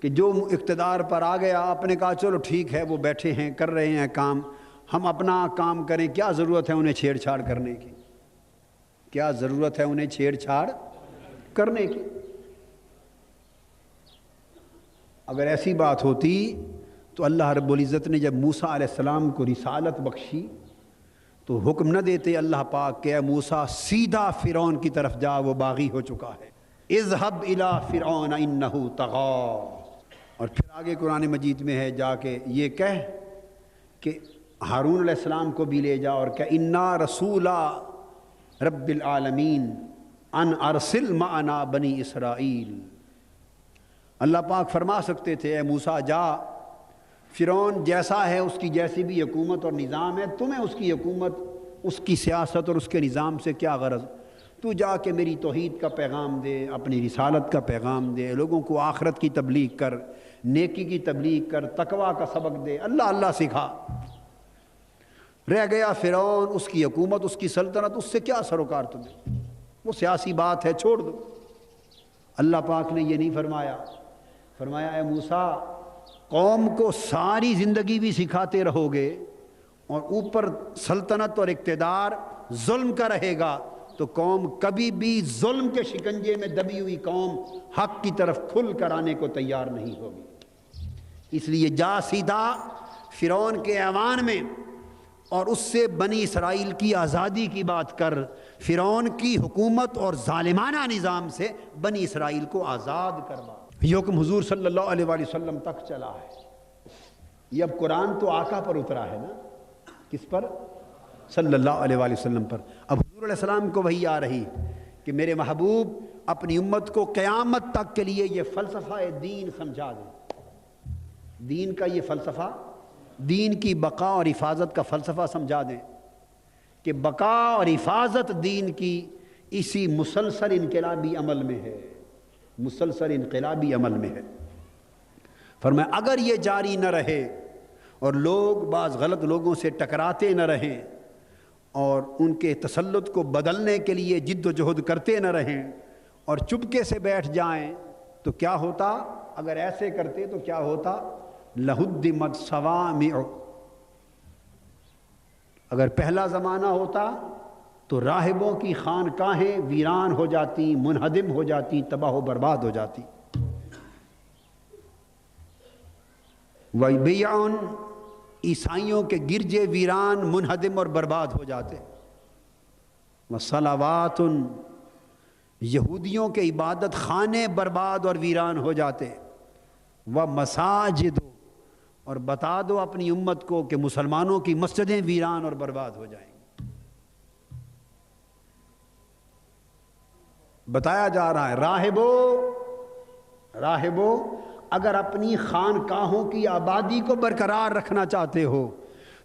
Speaker 1: کہ جو اقتدار پر آ گیا آپ نے کہا چلو ٹھیک ہے وہ بیٹھے ہیں کر رہے ہیں کام، ہم اپنا کام کریں، کیا ضرورت ہے انہیں چھیڑ چھاڑ کرنے کی؟ کیا ضرورت ہے انہیں چھیڑ چھاڑ کرنے کی؟ اگر ایسی بات ہوتی تو اللہ رب العزت نے جب موسیٰ علیہ السلام کو رسالت بخشی تو حکم نہ دیتے اللہ پاک کہ اے موسیٰ سیدھا فرعون کی طرف جا، وہ باغی ہو چکا ہے، اذهب الى فرعون انه طغى۔ اور پھر آگے قرآن مجید میں ہے جا کے یہ کہہ کہ ہارون علیہ السلام کو بھی لے جا اور کہ انا رسولا رب العالمین ان ارسل معنا بنی اسرائیل۔ اللہ پاک فرما سکتے تھے اے موسیٰ جا، فرعون جیسا ہے اس کی جیسی بھی حکومت اور نظام ہے، تمہیں اس کی حکومت، اس کی سیاست اور اس کے نظام سے کیا غرض؟ تو جا کے میری توحید کا پیغام دے، اپنی رسالت کا پیغام دے، لوگوں کو آخرت کی تبلیغ کر، نیکی کی تبلیغ کر، تقوی کا سبق دے، اللہ اللہ سکھا۔ رہ گیا فرعون، اس کی حکومت، اس کی سلطنت، اس سے کیا سروکار تمہیں؟ وہ سیاسی بات ہے، چھوڑ دو۔ اللہ پاک نے یہ نہیں فرمایا، فرمایا اے موسیٰ قوم کو ساری زندگی بھی سکھاتے رہو گے اور اوپر سلطنت اور اقتدار ظلم کا رہے گا تو قوم کبھی بھی ظلم کے شکنجے میں دبی ہوئی قوم حق کی طرف کھل کر آنے کو تیار نہیں ہوگی۔ اس لیے جا سیدھا فرعون کے ایوان میں اور اس سے بنی اسرائیل کی آزادی کی بات کر، فرعون کی حکومت اور ظالمانہ نظام سے بنی اسرائیل کو آزاد کروا۔ یہ حکم حضور صلی اللہ علیہ وآلہ وسلم تک چلا ہے۔ یہ اب قرآن تو آقا پر اترا ہے نا، کس پر؟ صلی اللہ علیہ وآلہ وسلم پر۔ اب حضور علیہ السلام کو وحی آ رہی کہ میرے محبوب اپنی امت کو قیامت تک کے لیے یہ فلسفہ دین سمجھا دیں۔ دین کا یہ فلسفہ، دین کی بقا اور حفاظت کا فلسفہ سمجھا دیں کہ بقا اور حفاظت دین کی اسی مسلسل انقلابی عمل میں ہے، مسلسل انقلابی عمل میں ہے۔ فرمایا اگر یہ جاری نہ رہے اور لوگ بعض غلط لوگوں سے ٹکراتے نہ رہیں اور ان کے تسلط کو بدلنے کے لیے جد و جہد کرتے نہ رہیں اور چپکے سے بیٹھ جائیں تو کیا ہوتا؟ اگر ایسے کرتے تو کیا ہوتا؟ لہدمت صوامع، اگر پہلا زمانہ ہوتا تو راہبوں کی خانقاہیں ویران ہو جاتی، منہدم ہو جاتی، تباہ و برباد ہو جاتی۔ وَبِيَعٌ، عیسائیوں کے گرجے ویران، منہدم اور برباد ہو جاتے۔ وَصَلَوَاتٌ، یہودیوں کے عبادت خانے برباد اور ویران ہو جاتے۔ وَمَسَاجِدُ، اور بتا دو اپنی امت کو کہ مسلمانوں کی مسجدیں ویران اور برباد ہو جائیں گی۔ بتایا جا رہا ہے راہبو
Speaker 2: راہبو اگر اپنی خانقاہوں کی آبادی کو برقرار رکھنا چاہتے ہو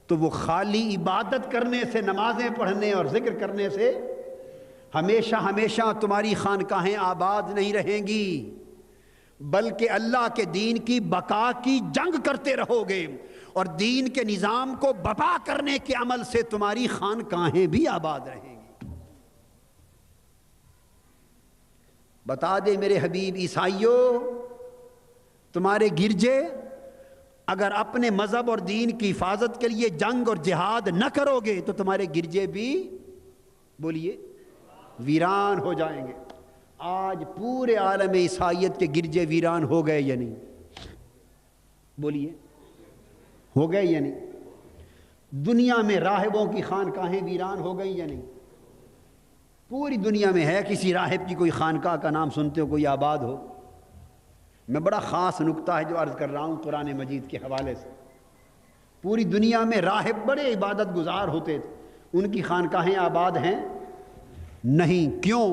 Speaker 2: تو وہ خالی عبادت کرنے سے، نمازیں پڑھنے اور ذکر کرنے سے ہمیشہ ہمیشہ تمہاری خانقاہیں آباد نہیں رہیں گی، بلکہ اللہ کے دین کی بقا کی جنگ کرتے رہو گے، اور دین کے نظام کو بپا کرنے کے عمل سے تمہاری خانقاہیں بھی آباد رہیں گی۔ بتا دے میرے حبیب عیسائیوں، تمہارے گرجے اگر اپنے مذہب اور دین کی حفاظت کے لیے جنگ اور جہاد نہ کرو گے تو تمہارے گرجے بھی، بولیے، ویران ہو جائیں گے۔ آج پورے عالم عیسائیت کے گرجے ویران ہو گئے یا نہیں؟ بولیے، ہو گئے یا نہیں؟ دنیا میں راہبوں کی خانقاہیں ویران ہو گئی یا نہیں؟ پوری دنیا میں ہے کسی راہب کی کوئی خانقاہ کا نام سنتے ہو کوئی آباد ہو؟ میں بڑا خاص نکتہ ہے جو عرض کر رہا ہوں قرآن مجید کے حوالے سے۔ پوری دنیا میں راہب بڑے عبادت گزار ہوتے تھے، ان کی خانقاہیں آباد ہیں؟ نہیں۔ کیوں؟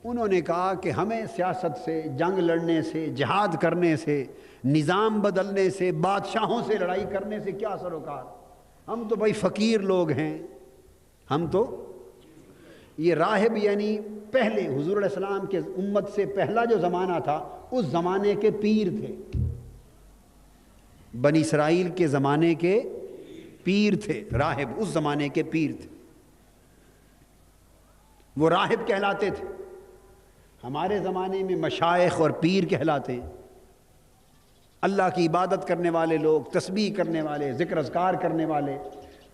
Speaker 2: انہوں نے کہا کہ ہمیں سیاست سے، جنگ لڑنے سے، جہاد کرنے سے، نظام بدلنے سے، بادشاہوں سے لڑائی کرنے سے کیا سروکار؟ ہم تو بھائی فقیر لوگ ہیں، ہم تو۔ یہ راہب یعنی پہلے حضور علیہ السلام کے امت سے پہلا جو زمانہ تھا اس زمانے کے پیر تھے، بنی اسرائیل کے زمانے کے پیر تھے راہب، اس زمانے کے پیر تھے، وہ راہب کہلاتے تھے۔ ہمارے زمانے میں مشائخ اور پیر کہلاتے ہیں، اللہ کی عبادت کرنے والے لوگ، تسبیح کرنے والے، ذکر اذکار کرنے والے،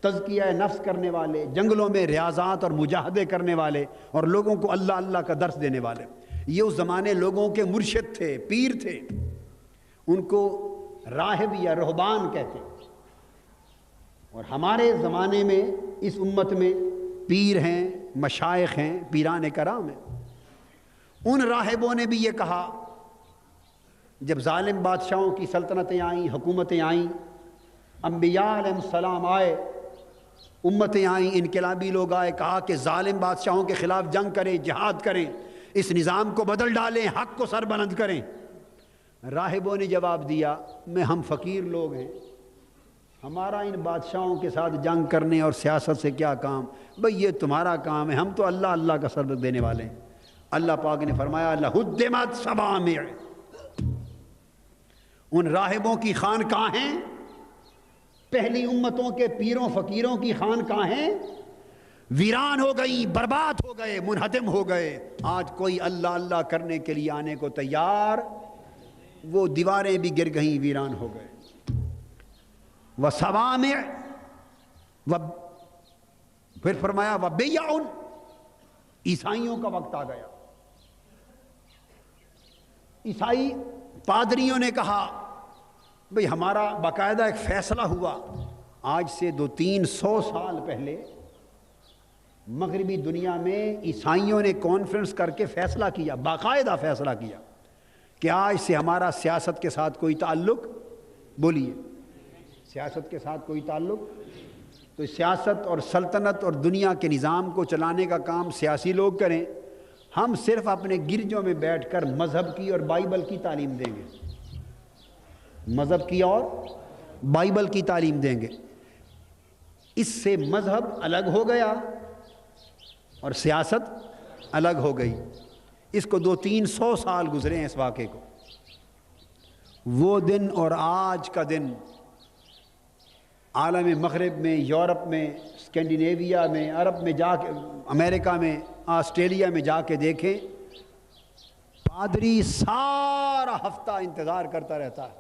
Speaker 2: تزکیہ نفس کرنے والے، جنگلوں میں ریاضات اور مجاہدے کرنے والے، اور لوگوں کو اللہ اللہ کا درس دینے والے۔ یہ اس زمانے لوگوں کے مرشد تھے، پیر تھے، ان کو راہب یا رہبان کہتے ہیں۔ اور ہمارے زمانے میں اس امت میں پیر ہیں، مشائخ ہیں، پیران کرام ہیں۔ ان راہبوں نے بھی یہ کہا، جب ظالم بادشاہوں کی سلطنتیں آئیں، حکومتیں آئیں، انبیاء علیہ السلام آئے، امتیں آئیں، انقلابی لوگ آئے، کہا کہ ظالم بادشاہوں کے خلاف جنگ کریں، جہاد کریں، اس نظام کو بدل ڈالیں، حق کو سر بلند کریں۔ راہبوں نے جواب دیا، ہم فقیر لوگ ہیں، ہمارا ان بادشاہوں کے ساتھ جنگ کرنے اور سیاست سے کیا کام؟ بھئی یہ تمہارا کام ہے، ہم تو اللہ اللہ کا سر دینے والے ہیں۔ اللہ پاک نے فرمایا لَهُدِّمَتْ صَوَامِعُ، ان راہبوں کی خانقاہیں، پہلی امتوں کے پیروں فقیروں کی خانقاہیں ویران ہو گئی، برباد ہو گئے، منہدم ہو گئے۔ آج کوئی اللہ اللہ کرنے کے لیے آنے کو تیار، وہ دیواریں بھی گر گئیں، ویران ہو گئے۔ وَصَوَامِعُ، پھر فرمایا وَبِيَعٌ، عیسائیوں کا وقت آ گیا۔ عیسائی پادریوں نے کہا، بھئی ہمارا باقاعدہ ایک فیصلہ ہوا، آج سے 200-300 سال پہلے مغربی دنیا میں عیسائیوں نے کانفرنس کر کے فیصلہ کیا، باقاعدہ فیصلہ کیا کہ آج سے ہمارا سیاست کے ساتھ کوئی تعلق، بولیے، سیاست کے ساتھ کوئی تعلق۔ تو سیاست اور سلطنت اور دنیا کے نظام کو چلانے کا کام سیاسی لوگ کریں، ہم صرف اپنے گرجوں میں بیٹھ کر مذہب کی اور بائبل کی تعلیم دیں گے، مذہب کی اور بائبل کی تعلیم دیں گے۔ اس سے مذہب الگ ہو گیا اور سیاست الگ ہو گئی۔ اس کو 200-300 سال گزرے ہیں اس واقعے کو۔ وہ دن اور آج کا دن عالم مغرب میں، یورپ میں، اسکینڈینیویا میں، عرب میں جا کے، امریکہ میں، آسٹریلیا میں جا کے دیکھیں، پادری سارا ہفتہ انتظار کرتا رہتا ہے،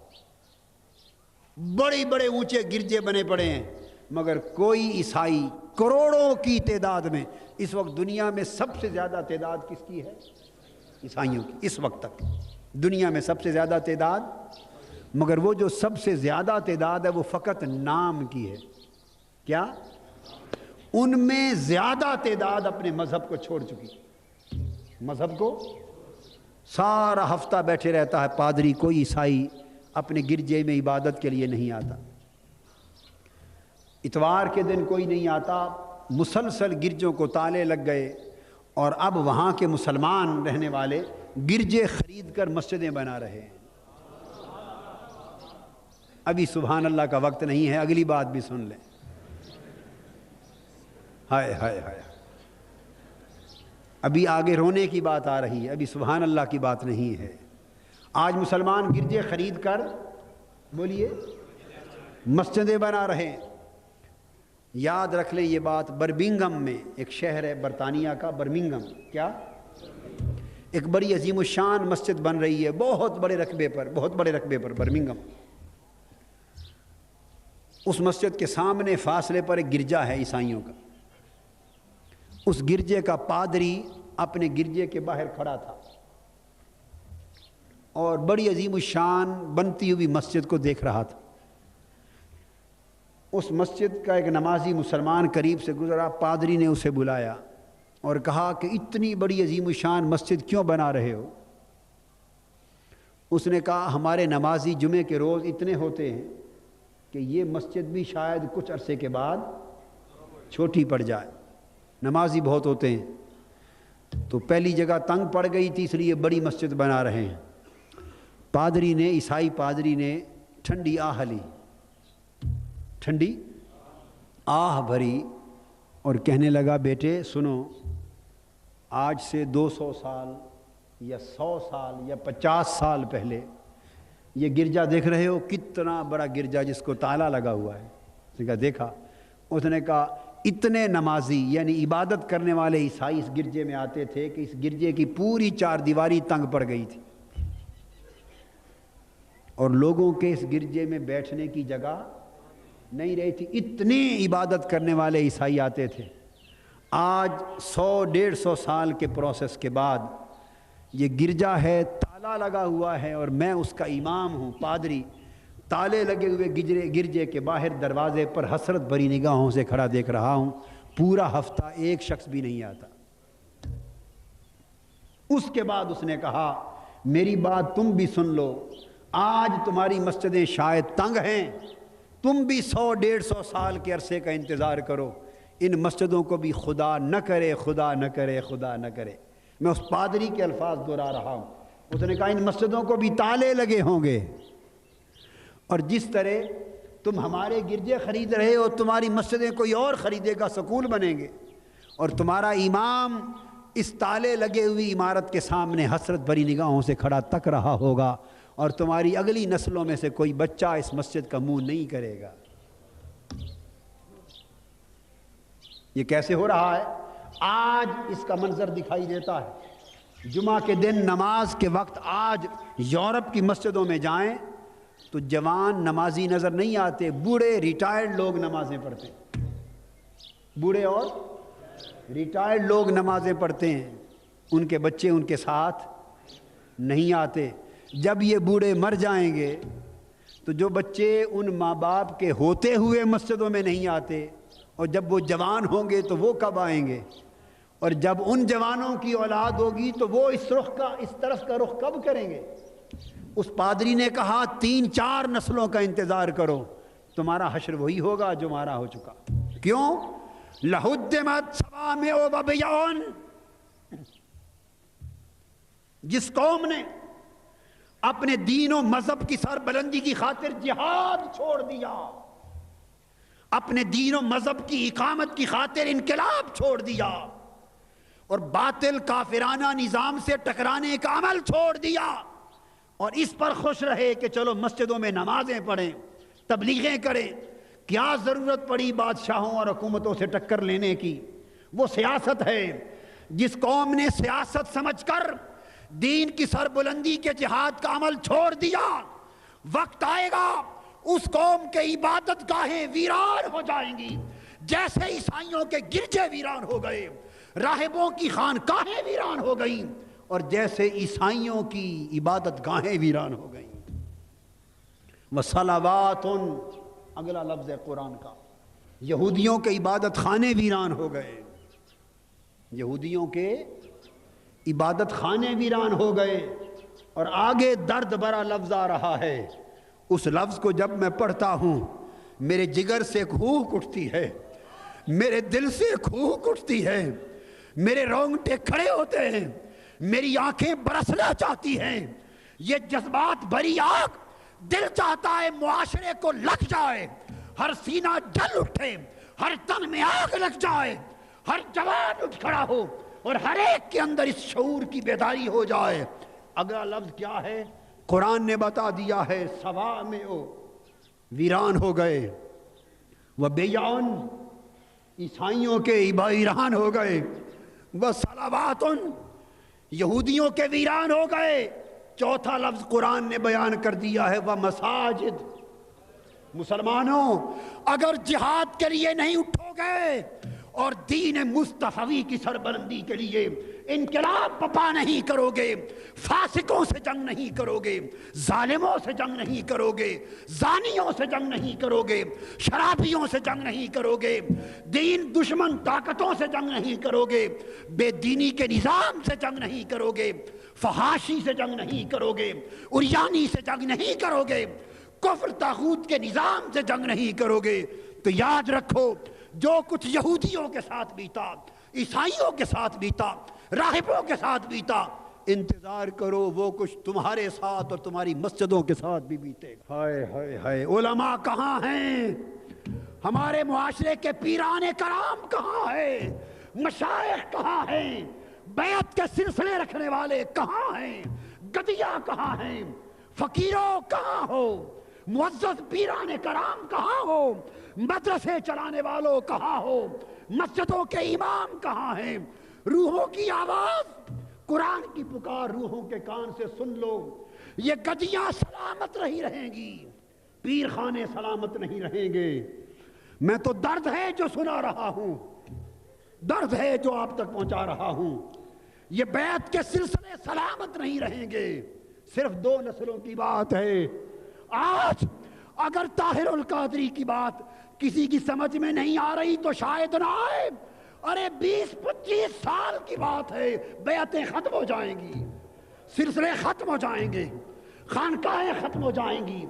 Speaker 2: بڑے بڑے اونچے گرجے بنے پڑے ہیں، مگر کوئی عیسائی، کروڑوں کی تعداد میں، اس وقت دنیا میں سب سے زیادہ تعداد کس کی ہے؟ عیسائیوں کی، اس وقت تک دنیا میں سب سے زیادہ تعداد، مگر وہ جو سب سے زیادہ تعداد ہے وہ فقط نام کی ہے۔ کیا؟ ان میں زیادہ تعداد اپنے مذہب کو چھوڑ چکی، مذہب کو سارا ہفتہ بیٹھے رہتا ہے پادری، کوئی عیسائی اپنے گرجے میں عبادت کے لیے نہیں آتا، اتوار کے دن کوئی نہیں آتا، مسلسل گرجوں کو تالے لگ گئے، اور اب وہاں کے مسلمان رہنے والے گرجے خرید کر مسجدیں بنا رہے ہیں۔ ابھی سبحان اللہ کا وقت نہیں ہے، اگلی بات بھی سن لیں۔ ہائے ہائے ہائے، ابھی آگے رونے کی بات آ رہی ہے، ابھی سبحان اللہ کی بات نہیں ہے۔ آج مسلمان گرجے خرید کر بولیے مسجدیں بنا رہے ہیں۔ یاد رکھ لیں یہ بات، برمنگھم میں ایک شہر ہے برطانیہ کا، برمنگھم، کیا ایک بڑی عظیم الشان مسجد بن رہی ہے، بہت بڑے رقبے پر برمنگھم۔ اس مسجد کے سامنے فاصلے پر ایک گرجا ہے عیسائیوں کا۔ اس گرجے کا پادری اپنے گرجے کے باہر کھڑا تھا اور بڑی عظیم الشان بنتی ہوئی مسجد کو دیکھ رہا تھا۔ اس مسجد کا ایک نمازی مسلمان قریب سے گزرا، پادری نے اسے بلایا اور کہا کہ اتنی بڑی عظیم الشان مسجد کیوں بنا رہے ہو؟ اس نے کہا ہمارے نمازی جمعے کے روز اتنے ہوتے ہیں کہ یہ مسجد بھی شاید کچھ عرصے کے بعد چھوٹی پڑ جائے، نمازی بہت ہوتے ہیں، تو پہلی جگہ تنگ پڑ گئی تھی، اس لیے بڑی مسجد بنا رہے ہیں۔ پادری نے، عیسائی پادری نے ٹھنڈی آہ لی، ٹھنڈی آہ بھری اور کہنے لگا بیٹے سنو، آج سے 200 سال یا 100 سال یا 50 سال پہلے یہ گرجا دیکھ رہے ہو، کتنا بڑا گرجا جس کو تالا لگا ہوا ہے؟ اس نے کہا دیکھا۔ اس نے کہا اتنے نمازی یعنی عبادت کرنے والے عیسائی اس گرجے میں آتے تھے کہ اس گرجے کی پوری 4 دیواری تنگ پڑ گئی تھی اور لوگوں کے اس گرجے میں بیٹھنے کی جگہ نہیں رہی تھی، اتنے عبادت کرنے والے عیسائی آتے تھے۔ آج 100-150 سال کے پروسیس کے بعد یہ گرجا ہے، تالا لگا ہوا ہے اور میں اس کا امام ہوں، پادری، تالے لگے ہوئے گرجے کے باہر دروازے پر حسرت بھری نگاہوں سے کھڑا دیکھ رہا ہوں، پورا ہفتہ ایک شخص بھی نہیں آتا۔ اس کے بعد اس نے کہا میری بات تم بھی سن لو، آج تمہاری مسجدیں شاید تنگ ہیں، تم بھی 100-150 سال کے عرصے کا انتظار کرو، ان مسجدوں کو بھی خدا نہ کرے، خدا نہ کرے، خدا نہ کرے۔ میں اس پادری کے الفاظ دہرا رہا ہوں۔ اس نے کہا ان مسجدوں کو بھی تالے لگے ہوں گے، اور جس طرح تم ہمارے گرجے خرید رہے ہو، تمہاری مسجدیں کوئی اور خریدے گا، سکول بنیں گے، اور تمہارا امام اس تالے لگے ہوئی عمارت کے سامنے حسرت بھری نگاہوں سے کھڑا تک رہا ہوگا، اور تمہاری اگلی نسلوں میں سے کوئی بچہ اس مسجد کا منہ نہیں کرے گا۔ یہ کیسے ہو رہا ہے؟ آج اس کا منظر دکھائی دیتا ہے۔ جمعہ کے دن نماز کے وقت آج یورپ کی مسجدوں میں جائیں تو جوان نمازی نظر نہیں آتے، بوڑھے ریٹائرڈ لوگ نمازیں پڑھتے ہیں، بوڑھے اور ریٹائرڈ لوگ نمازیں پڑھتے ہیں، ان کے بچے ان کے ساتھ نہیں آتے۔ جب یہ بوڑھے مر جائیں گے تو جو بچے ان ماں باپ کے ہوتے ہوئے مسجدوں میں نہیں آتے، اور جب وہ جوان ہوں گے تو وہ کب آئیں گے؟ اور جب ان جوانوں کی اولاد ہوگی تو وہ اس طرف کا رخ کب کریں گے؟ اس پادری نے کہا 3-4 نسلوں کا انتظار کرو، تمہارا حشر وہی ہوگا جو ہمارا ہو چکا۔ کیوں؟ لَهُدِّمَتْ صَوَامِعُ وَبِيَعٌ، جس قوم نے اپنے دین و مذہب کی سربلندی کی خاطر جہاد چھوڑ دیا، اپنے دین و مذہب کی اقامت کی خاطر انقلاب چھوڑ دیا، اور باطل کافرانہ نظام سے ٹکرانے کا عمل چھوڑ دیا، اور اس پر خوش رہے کہ چلو مسجدوں میں نمازیں پڑھیں، تبلیغیں کریں، کیا ضرورت پڑی بادشاہوں اور حکومتوں سے ٹکر لینے کی؟ وہ سیاست ہے۔ جس قوم نے سیاست سمجھ کر دین کی سربلندی کے جہاد کا عمل چھوڑ دیا، وقت آئے گا اس قوم کے عبادت گاہیں ویران ہو جائیں گی، جیسے عیسائیوں کے گرجے ویران ہو گئے، راہبوں کی خانقاہیں ویران ہو گئیں، اور جیسے عیسائیوں کی عبادت گاہیں ویران ہو گئیں۔ وَصَلَوَاتٌ، اگلا لفظ ہے قرآن کا، یہودیوں کے عبادت خانے ویران ہو گئے، یہودیوں کے عبادت خانے ویران ہو گئے۔ اور آگے درد بھرا لفظ آ رہا ہے، اس لفظ کو جب میں پڑھتا ہوں میرے جگر سے کوہک اٹھتی ہے، میرے دل سے کوہک اٹھتی ہے، میرے رونگٹے کھڑے ہوتے ہیں، میری آنکھیں برسنا چاہتی ہیں، یہ جذبات بھری آگ، دل چاہتا ہے معاشرے کو لگ جائے، ہر سینہ جل اٹھے، ہر تن میں آگ لگ جائے، ہر جوان اٹھ کھڑا ہو اور ہر ایک کے اندر اس شعور کی بیداری ہو جائے۔ اگلا لفظ کیا ہے؟ قرآن نے بتا دیا ہے، سوا میں ہو، ویران ہو گئے، وہ بیان، عیسائیوں کے ویران ہو گئے، وہ صلواتن، یہودیوں کے ویران ہو گئے۔ چوتھا لفظ قرآن نے بیان کر دیا ہے، وہ مساجد۔ مسلمانوں، اگر جہاد کے لیے نہیں اٹھو گے اور دین مصطفی کی سربلندی کے لیے انقلاب بپا نہیں کرو گے، فاسقوں سے جنگ نہیں کرو گے، ظالموں سے جنگ نہیں کرو گے، زانیوں سے جنگ نہیں کرو گے، شرابیوں سے جنگ نہیں کرو گے، دین دشمن طاقتوں سے جنگ نہیں کرو گے، بے دینی کے نظام سے جنگ نہیں کرو گے، فحاشی سے جنگ نہیں کرو گے، عریانی سے جنگ نہیں کرو گے، کفر طاغوت کے نظام سے جنگ نہیں کرو گے، تو یاد رکھو جو کچھ یہودیوں کے ساتھ بیتا، عیسائیوں کے ساتھ بیتا، راہبوں کے ساتھ بیتا، انتظار کرو وہ کچھ تمہارے ساتھ اور تمہاری مسجدوں کے ساتھ بھی بیتے گا۔ ہائے ہائے ہائے، علماء کہاں ہیں؟ ہمارے معاشرے کے پیران کرام کہاں ہیں؟ مشائخ کہاں ہیں؟ بیعت کے سلسلے رکھنے والے کہاں ہیں؟ گدیاں کہاں ہیں؟ فقیروں کہاں ہو؟ معزز پیران کرام کہاں ہو؟ مدرسے چلانے والوں کہاں ہو؟ مسجدوں کے امام کہاں ہیں؟ روحوں کی آواز، قرآن کی پکار روحوں کے کان سے سن لو۔ یہ گدیاں سلامت نہیں رہیں گی، پیر خانے سلامت نہیں رہیں گے۔ میں تو درد ہے جو سنا رہا ہوں، درد ہے جو آپ تک پہنچا رہا ہوں۔ یہ بیعت کے سلسلے سلامت نہیں رہیں گے، صرف 2 نسلوں کی بات ہے۔ آج اگر طاہر القادری کی بات کسی کی سمجھ میں نہیں آ رہی تو شاید نہ آئے، ارے 20-25 سال کی بات ہے، بیعتیں ختم ہو جائیں گی، سلسلے ختم ہو جائیں گے، خانقاہیں ختم ہو جائیں گی،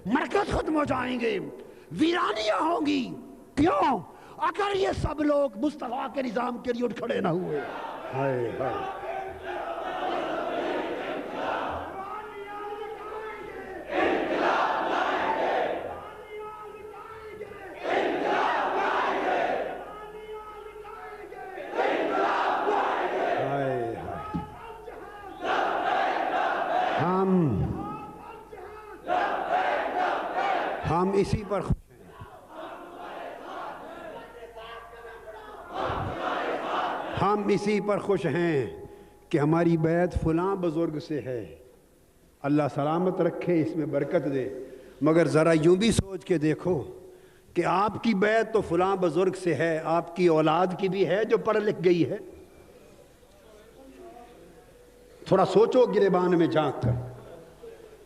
Speaker 2: مرکز ختم ہو جائیں گے، ویرانیاں ہوں گی۔ کیوں؟ اگر یہ سب لوگ مصطفیٰ کے نظام کے لیے اٹھ کھڑے نہ ہوئے۔ ہائے ہائے، ہم اسی پر خوش ہیں، ہم اسی پر خوش ہیں کہ ہماری بیعت فلاں بزرگ سے ہے، اللہ سلامت رکھے، اس میں برکت دے۔ مگر ذرا یوں بھی سوچ کے دیکھو کہ آپ کی بیعت تو فلاں بزرگ سے ہے، آپ کی اولاد کی بھی ہے جو پڑھ لکھ گئی ہے۔ تھوڑا سوچو گریبان میں جھانک کر،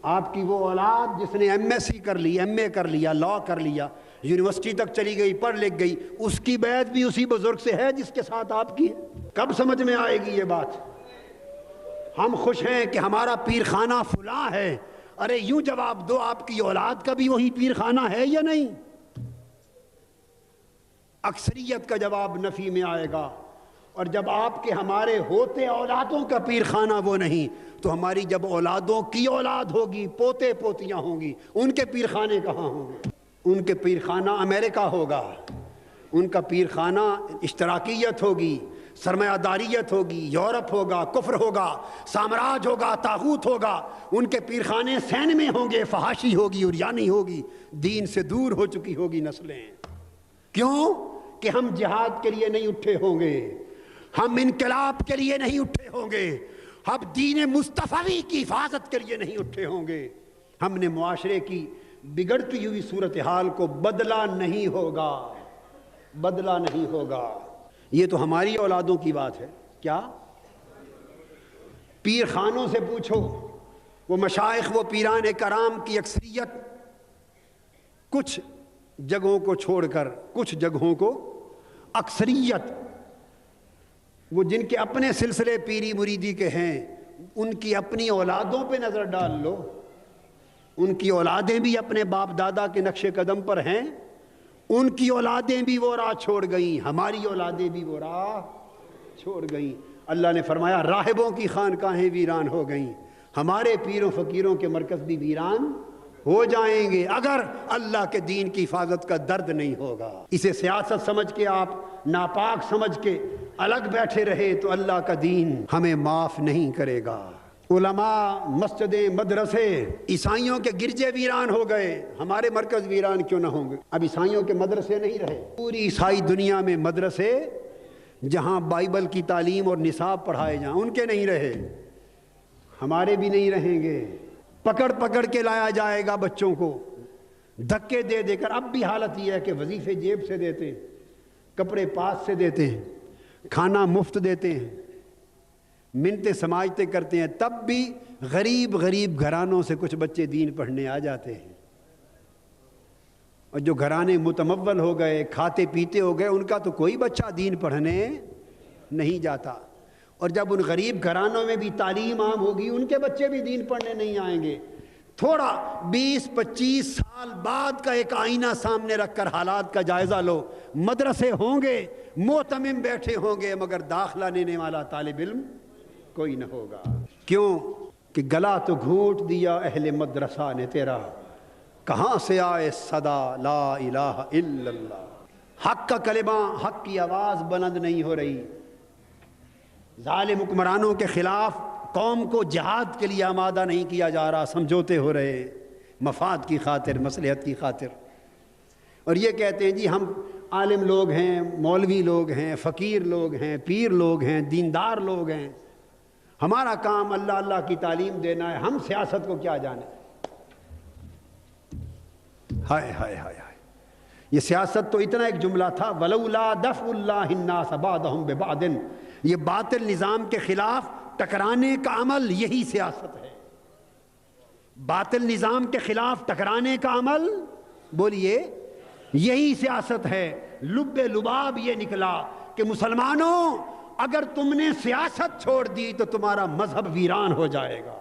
Speaker 2: آپ کی وہ اولاد جس نے MSc کر لی، MA کر لیا، لا کر لیا، یونیورسٹی تک چلی گئی، پڑھ لکھ گئی، اس کی بیعت بھی اسی بزرگ سے ہے جس کے ساتھ آپ کی ہے۔ کب سمجھ میں آئے گی یہ بات؟ ہم خوش ہیں کہ ہمارا پیر خانہ فلاں ہے، ارے یوں جواب دو، آپ کی اولاد کا بھی وہی پیر خانہ ہے یا نہیں؟ اکثریت کا جواب نفی میں آئے گا، اور جب آپ کے ہمارے ہوتے اولادوں کا پیر خانہ وہ نہیں، تو ہماری جب اولادوں کی اولاد ہوگی، پوتے پوتیاں ہوں گی، ان کے پیر خانے کہاں ہوں گے؟ ان کے پیر خانہ امریکہ ہوگا، ان کا پیر خانہ اشتراکیت ہوگی، سرمایہ داریت ہوگی، یورپ ہوگا، کفر ہوگا، سامراج ہوگا، طاغوت ہوگا، ان کے پیر خانے سین میں ہوں گے، فحاشی ہوگی، عریانی ہوگی، دین سے دور ہو چکی ہوگی نسلیں۔ کیوں؟ کہ ہم جہاد کے لیے نہیں اٹھے ہوں گے، ہم انقلاب کے لیے نہیں اٹھے ہوں گے، ہم دین مصطفی کی حفاظت کے لیے نہیں اٹھے ہوں گے، ہم نے معاشرے کی بگڑتی ہوئی صورتحال کو بدلا نہیں ہوگا، بدلا نہیں ہوگا۔ یہ تو ہماری اولادوں کی بات ہے۔ کیا پیر خانوں سے پوچھو، وہ مشائخ، وہ پیران کرام کی اکثریت کچھ جگہوں کو چھوڑ کر، کچھ جگہوں کو، اکثریت وہ جن کے اپنے سلسلے پیری مریدی کے ہیں، ان کی اپنی اولادوں پہ نظر ڈال لو، ان کی اولادیں بھی اپنے باپ دادا کے نقش قدم پر ہیں، ان کی اولادیں بھی وہ راہ چھوڑ گئیں، ہماری اولادیں بھی وہ راہ چھوڑ گئیں۔ اللہ نے فرمایا راہبوں کی خانقاہیں ویران ہو گئیں، ہمارے پیروں فقیروں کے مرکز بھی ویران ہو جائیں گے اگر اللہ کے دین کی حفاظت کا درد نہیں ہوگا۔ اسے سیاست سمجھ کے آپ ناپاک سمجھ کے الگ بیٹھے رہے تو اللہ کا دین ہمیں معاف نہیں کرے گا۔ علماء، مسجدیں، مدرسے، عیسائیوں کے گرجے ویران ہو گئے، ہمارے مرکز ویران کیوں نہ ہوں گے؟ اب عیسائیوں کے مدرسے نہیں رہے، پوری عیسائی دنیا میں مدرسے جہاں بائبل کی تعلیم اور نصاب پڑھائے جائیں ان کے نہیں رہے، ہمارے بھی نہیں رہیں گے۔ پکڑ پکڑ کے لایا جائے گا بچوں کو، دھکے دے دے کر۔ اب بھی حالت یہ ہے کہ وظیفے جیب سے دیتے ہیں، کپڑے پاس سے دیتے ہیں، کھانا مفت دیتے ہیں، منتیں سماجتے کرتے ہیں، تب بھی غریب غریب گھرانوں سے کچھ بچے دین پڑھنے آ جاتے ہیں، اور جو گھرانے متمول ہو گئے، کھاتے پیتے ہو گئے، ان کا تو کوئی بچہ دین پڑھنے نہیں جاتا۔ اور جب ان غریب گھرانوں میں بھی تعلیم عام ہوگی ان کے بچے بھی دین پڑھنے نہیں آئیں گے۔ تھوڑا 20-25 سال بعد کا ایک آئینہ سامنے رکھ کر حالات کا جائزہ لو، مدرسے ہوں گے، معتمم بیٹھے ہوں گے، مگر داخلہ لینے والا طالب علم کوئی نہ ہوگا۔ کیوں کہ گلا تو گھونٹ دیا اہل مدرسہ نے تیرا، کہاں سے آئے صدا لا الہ الا اللہ۔ حق کا کلمہ، حق کی آواز بلند نہیں ہو رہی، ظالم حکمرانوں کے خلاف قوم کو جہاد کے لیے آمادہ نہیں کیا جا رہا، سمجھوتے ہو رہے مفاد کی خاطر، مصلحت کی خاطر۔ اور یہ کہتے ہیں جی ہم عالم لوگ ہیں، مولوی لوگ ہیں، فقیر لوگ ہیں، پیر لوگ ہیں، دیندار لوگ ہیں، ہمارا کام اللہ اللہ کی تعلیم دینا ہے، ہم سیاست کو کیا جانیں۔ ہائے ہائے ہائے ہائے، یہ سیاست تو اتنا ایک جملہ تھا، وَلَوْلَا دَفْعُ اللَّهِ النَّاسَ بَعْضَهُمْ بِبَعْضٍ، یہ باطل نظام کے خلاف ٹکرانے کا عمل یہی سیاست ہے۔ باطل نظام کے خلاف ٹکرانے کا عمل بولیے یہی سیاست ہے۔ لب لباب یہ نکلا کہ مسلمانوں اگر تم نے سیاست چھوڑ دی تو تمہارا مذہب ویران ہو جائے گا۔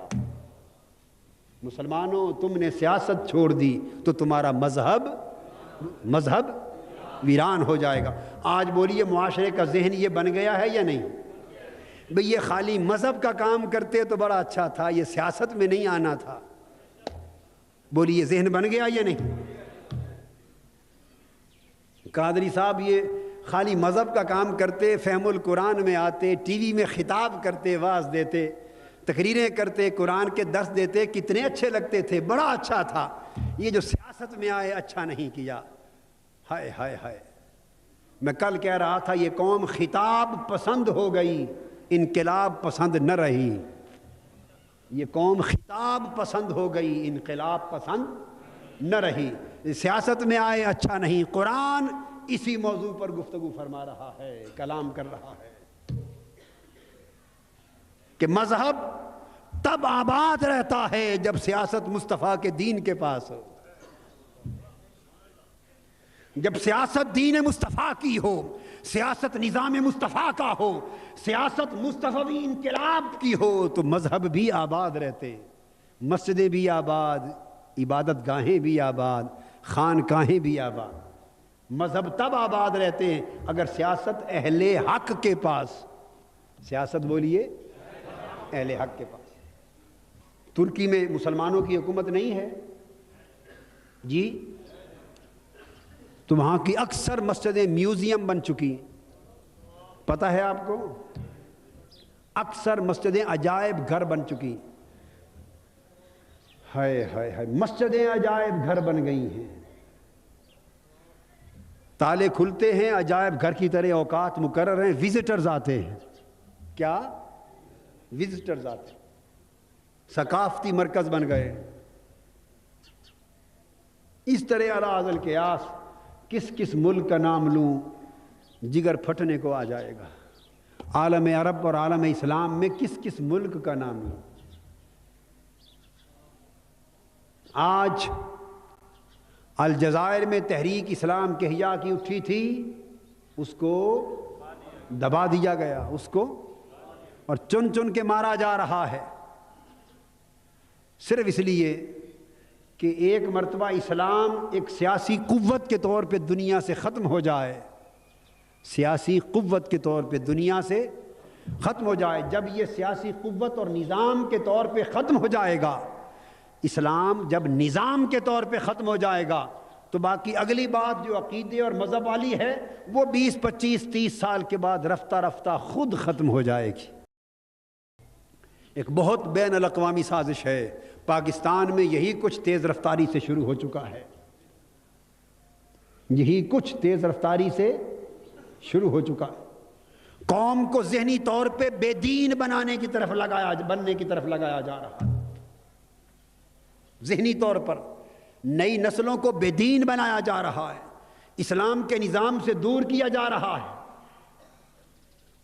Speaker 2: مسلمانوں تم نے سیاست چھوڑ دی تو تمہارا مذہب ویران ہو جائے گا۔ آج بولیے معاشرے کا ذہن یہ بن گیا ہے یا نہیں؟ بھئی یہ خالی مذہب کا کام کرتے تو بڑا اچھا تھا، یہ سیاست میں نہیں آنا تھا۔ بولیے ذہن بن گیا یا نہیں؟ قادری صاحب یہ خالی مذہب کا کام کرتے، فہم القرآن میں آتے، ٹی وی میں خطاب کرتے، واعظ دیتے، تقریریں کرتے، قرآن کے درس دیتے، کتنے اچھے لگتے تھے، بڑا اچھا تھا۔ یہ جو سیاست میں آئے اچھا نہیں کیا۔ ہائے ہائے ہائے، میں کل کہہ رہا تھا یہ قوم خطاب پسند ہو گئی، انقلاب پسند نہ رہی۔ یہ قوم خطاب پسند ہو گئی، انقلاب پسند نہ رہی۔ سیاست میں آئے اچھا نہیں۔ قرآن اسی موضوع پر گفتگو فرما رہا ہے، کلام کر رہا ہے کہ مذہب تب آباد رہتا ہے جب سیاست مصطفیٰ کے دین کے پاس ہو، جب سیاست دین مصطفیٰ کی ہو، سیاست نظام مصطفیٰ کا ہو، سیاست مصطفی انقلاب کی ہو، تو مذہب بھی آباد رہتے، مسجدیں بھی آباد، عبادت گاہیں بھی آباد، خانقاہیں بھی آباد۔ مذہب تب آباد رہتے ہیں اگر سیاست اہل حق کے پاس، سیاست بولیے اہل حق کے پاس۔ ترکی میں مسلمانوں کی حکومت نہیں ہے جی، تو وہاں کی اکثر مسجدیں میوزیم بن چکی، پتہ ہے آپ کو؟ اکثر مسجدیں عجائب گھر بن چکی۔ ہائے ہائے ہائے، مسجدیں عجائب گھر بن گئی ہیں، تالے کھلتے ہیں، عجائب گھر کی طرح اوقات مقرر ہیں، وزٹرز آتے ہیں۔ کیا؟ وزٹرز آتے ہیں، ثقافتی مرکز بن گئے۔ اس طرح اعلی القیاس کس کس ملک کا نام لوں جگر پھٹنے کو آ جائے گا۔ عالم عرب اور عالم اسلام میں کس کس ملک کا نام لوں۔ آج الجزائر میں تحریک اسلام کے احیاء کی اٹھی تھی، اس کو دبا دیا گیا، اس کو اور چن چن کے مارا جا رہا ہے، صرف اس لیے کہ ایک مرتبہ اسلام ایک سیاسی قوت کے طور پہ دنیا سے ختم ہو جائے، سیاسی قوت کے طور پہ دنیا سے ختم ہو جائے. جب یہ سیاسی قوت اور نظام کے طور پہ ختم ہو جائے گا، اسلام جب نظام کے طور پہ ختم ہو جائے گا، تو باقی اگلی بات جو عقیدے اور مذہب والی ہے وہ 20 25 30 سال کے بعد رفتہ رفتہ خود ختم ہو جائے گی. ایک بہت بین الاقوامی سازش ہے. پاکستان میں یہی کچھ تیز رفتاری سے شروع ہو چکا ہے، یہی کچھ تیز رفتاری سے شروع ہو چکا ہے. قوم کو ذہنی طور پہ بے دین بننے کی طرف لگایا جا رہا ہے. ذہنی طور پر نئی نسلوں کو بے دین بنایا جا رہا ہے، اسلام کے نظام سے دور کیا جا رہا ہے،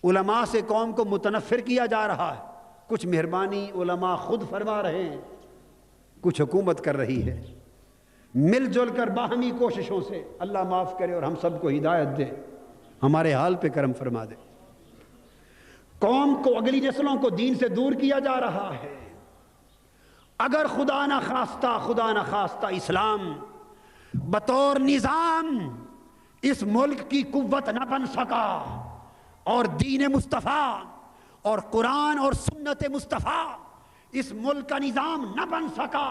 Speaker 2: علماء سے قوم کو متنفر کیا جا رہا ہے. کچھ مہربانی علماء خود فرما رہے ہیں، کچھ حکومت کر رہی ہے. مل جل کر باہمی کوششوں سے اللہ معاف کرے اور ہم سب کو ہدایت دے، ہمارے حال پہ کرم فرما دے. قوم کو، اگلی نسلوں کو دین سے دور کیا جا رہا ہے. اگر خدا نہ خواستہ اسلام بطور نظام اس ملک کی قوت نہ بن سکا اور دین مصطفیٰ اور قرآن اور سنت مصطفیٰ اس ملک کا نظام نہ بن سکا،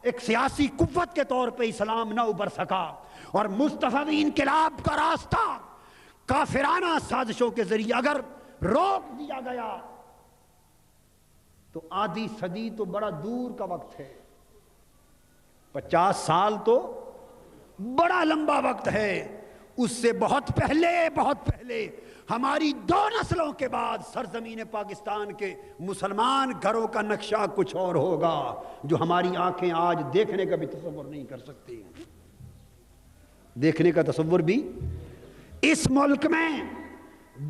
Speaker 2: ایک سیاسی قوت کے طور پہ اسلام نہ ابھر سکا، اور مصطفی انقلاب کا راستہ کافرانہ سازشوں کے ذریعے اگر روک دیا گیا تو آدھی صدی تو بڑا دور کا وقت ہے، 50 سال تو بڑا لمبا وقت ہے. اس سے بہت پہلے ہماری 2 نسلوں کے بعد سرزمین پاکستان کے مسلمان گھروں کا نقشہ کچھ اور ہوگا جو ہماری آنکھیں آج دیکھنے کا بھی تصور نہیں کر سکتی. دیکھنے کا تصور بھی. اس ملک میں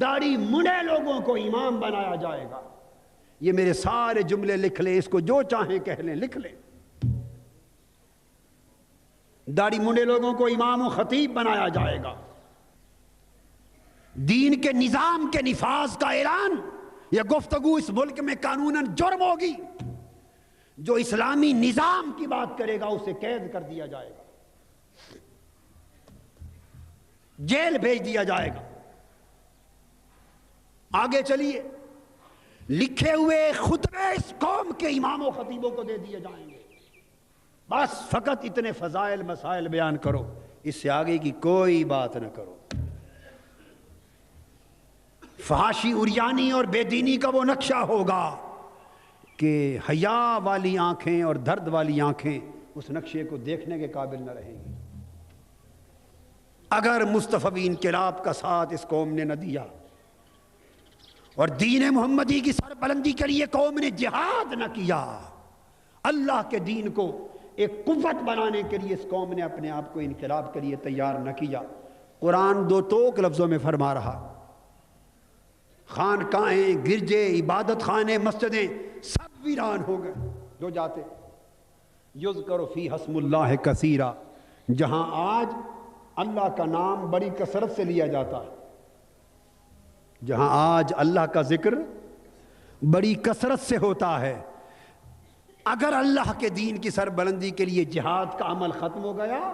Speaker 2: داڑھی منڈے لوگوں کو امام بنایا جائے گا. یہ میرے سارے جملے لکھ لیں، اس کو جو چاہیں کہہ لیں، لکھ لیں. داڑھی منڈے لوگوں کو امام و خطیب بنایا جائے گا. دین کے نظام کے نفاذ کا اعلان یا گفتگو اس ملک میں قانوناً جرم ہوگی. جو اسلامی نظام کی بات کرے گا اسے قید کر دیا جائے گا، جیل بھیج دیا جائے گا. آگے چلیے، لکھے ہوئے خطبے اس قوم کے امام و خطیبوں کو دے دیے جائیں گے. بس فقط اتنے فضائل مسائل بیان کرو، اس سے آگے کی کوئی بات نہ کرو. فحاشی، عریانی اور بے دینی کا وہ نقشہ ہوگا کہ حیا والی آنکھیں اور درد والی آنکھیں اس نقشے کو دیکھنے کے قابل نہ رہیں گی. اگر مصطفی انقلاب کا ساتھ اس قوم نے نہ دیا اور دین محمدی کی سربلندی کے لیے قوم نے جہاد نہ کیا، اللہ کے دین کو ایک قوت بنانے کے لیے اس قوم نے اپنے آپ کو انقلاب کے لیے تیار نہ کیا. قرآن 2 ٹوک لفظوں میں فرما رہا، خانقاہیں، گرجے، عبادت خانے، مسجدیں سب ویران ہو گئے جو جاتے. یذکر فی اسم اللہ کثیرا، جہاں آج اللہ کا نام بڑی کثرت سے لیا جاتا ہے، جہاں آج اللہ کا ذکر بڑی کثرت سے ہوتا ہے، اگر اللہ کے دین کی سربلندی کے لیے جہاد کا عمل ختم ہو گیا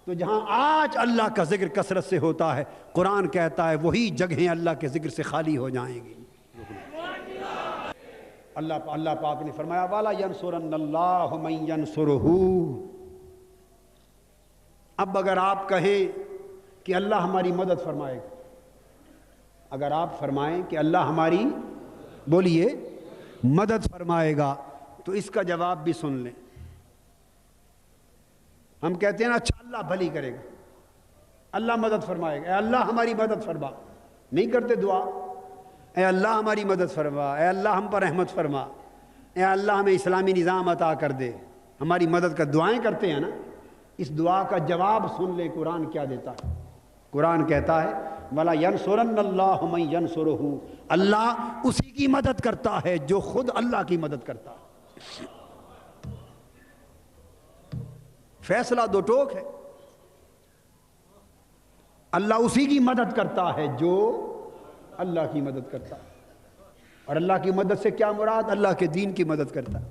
Speaker 2: تو جہاں آج اللہ کا ذکر کثرت سے ہوتا ہے، قرآن کہتا ہے وہی جگہیں اللہ کے ذکر سے خالی ہو جائیں گی. اللہ پاک نے فرمایا وَلَا يَنْصُرَنَّ اللَّهُ مَن يَنْصُرُهُ. اب اگر آپ کہیں کہ اللہ ہماری مدد فرمائے گا، اگر آپ فرمائیں کہ اللہ ہماری، بولیے، مدد فرمائے گا، تو اس کا جواب بھی سن لیں. ہم کہتے ہیں نا اچھا اللہ بھلی کرے گا، اللہ مدد فرمائے گا، اے اللہ ہماری مدد فرما. نہیں کرتے دعا، اے اللہ ہماری مدد فرما، اے اللہ ہم پر رحمت فرما، اے اللہ ہمیں اسلامی نظام عطا کر دے، ہماری مدد کا دعائیں کرتے ہیں نا. اس دعا کا جواب سن لیں قرآن کیا دیتا ہے. قرآن کہتا ہے وَلَا يَنْصُرَنَّ اللَّهُ مَن يَنْصُرُهُ، اللہ اسی کی مدد کرتا ہے جو خود اللہ کی مدد کرتا ہے. فیصلہ 2 ٹوک ہے. اللہ اسی کی مدد کرتا ہے جو اللہ کی مدد کرتا ہے. اور اللہ کی مدد سے کیا مراد؟ اللہ کے دین کی مدد کرتا ہے.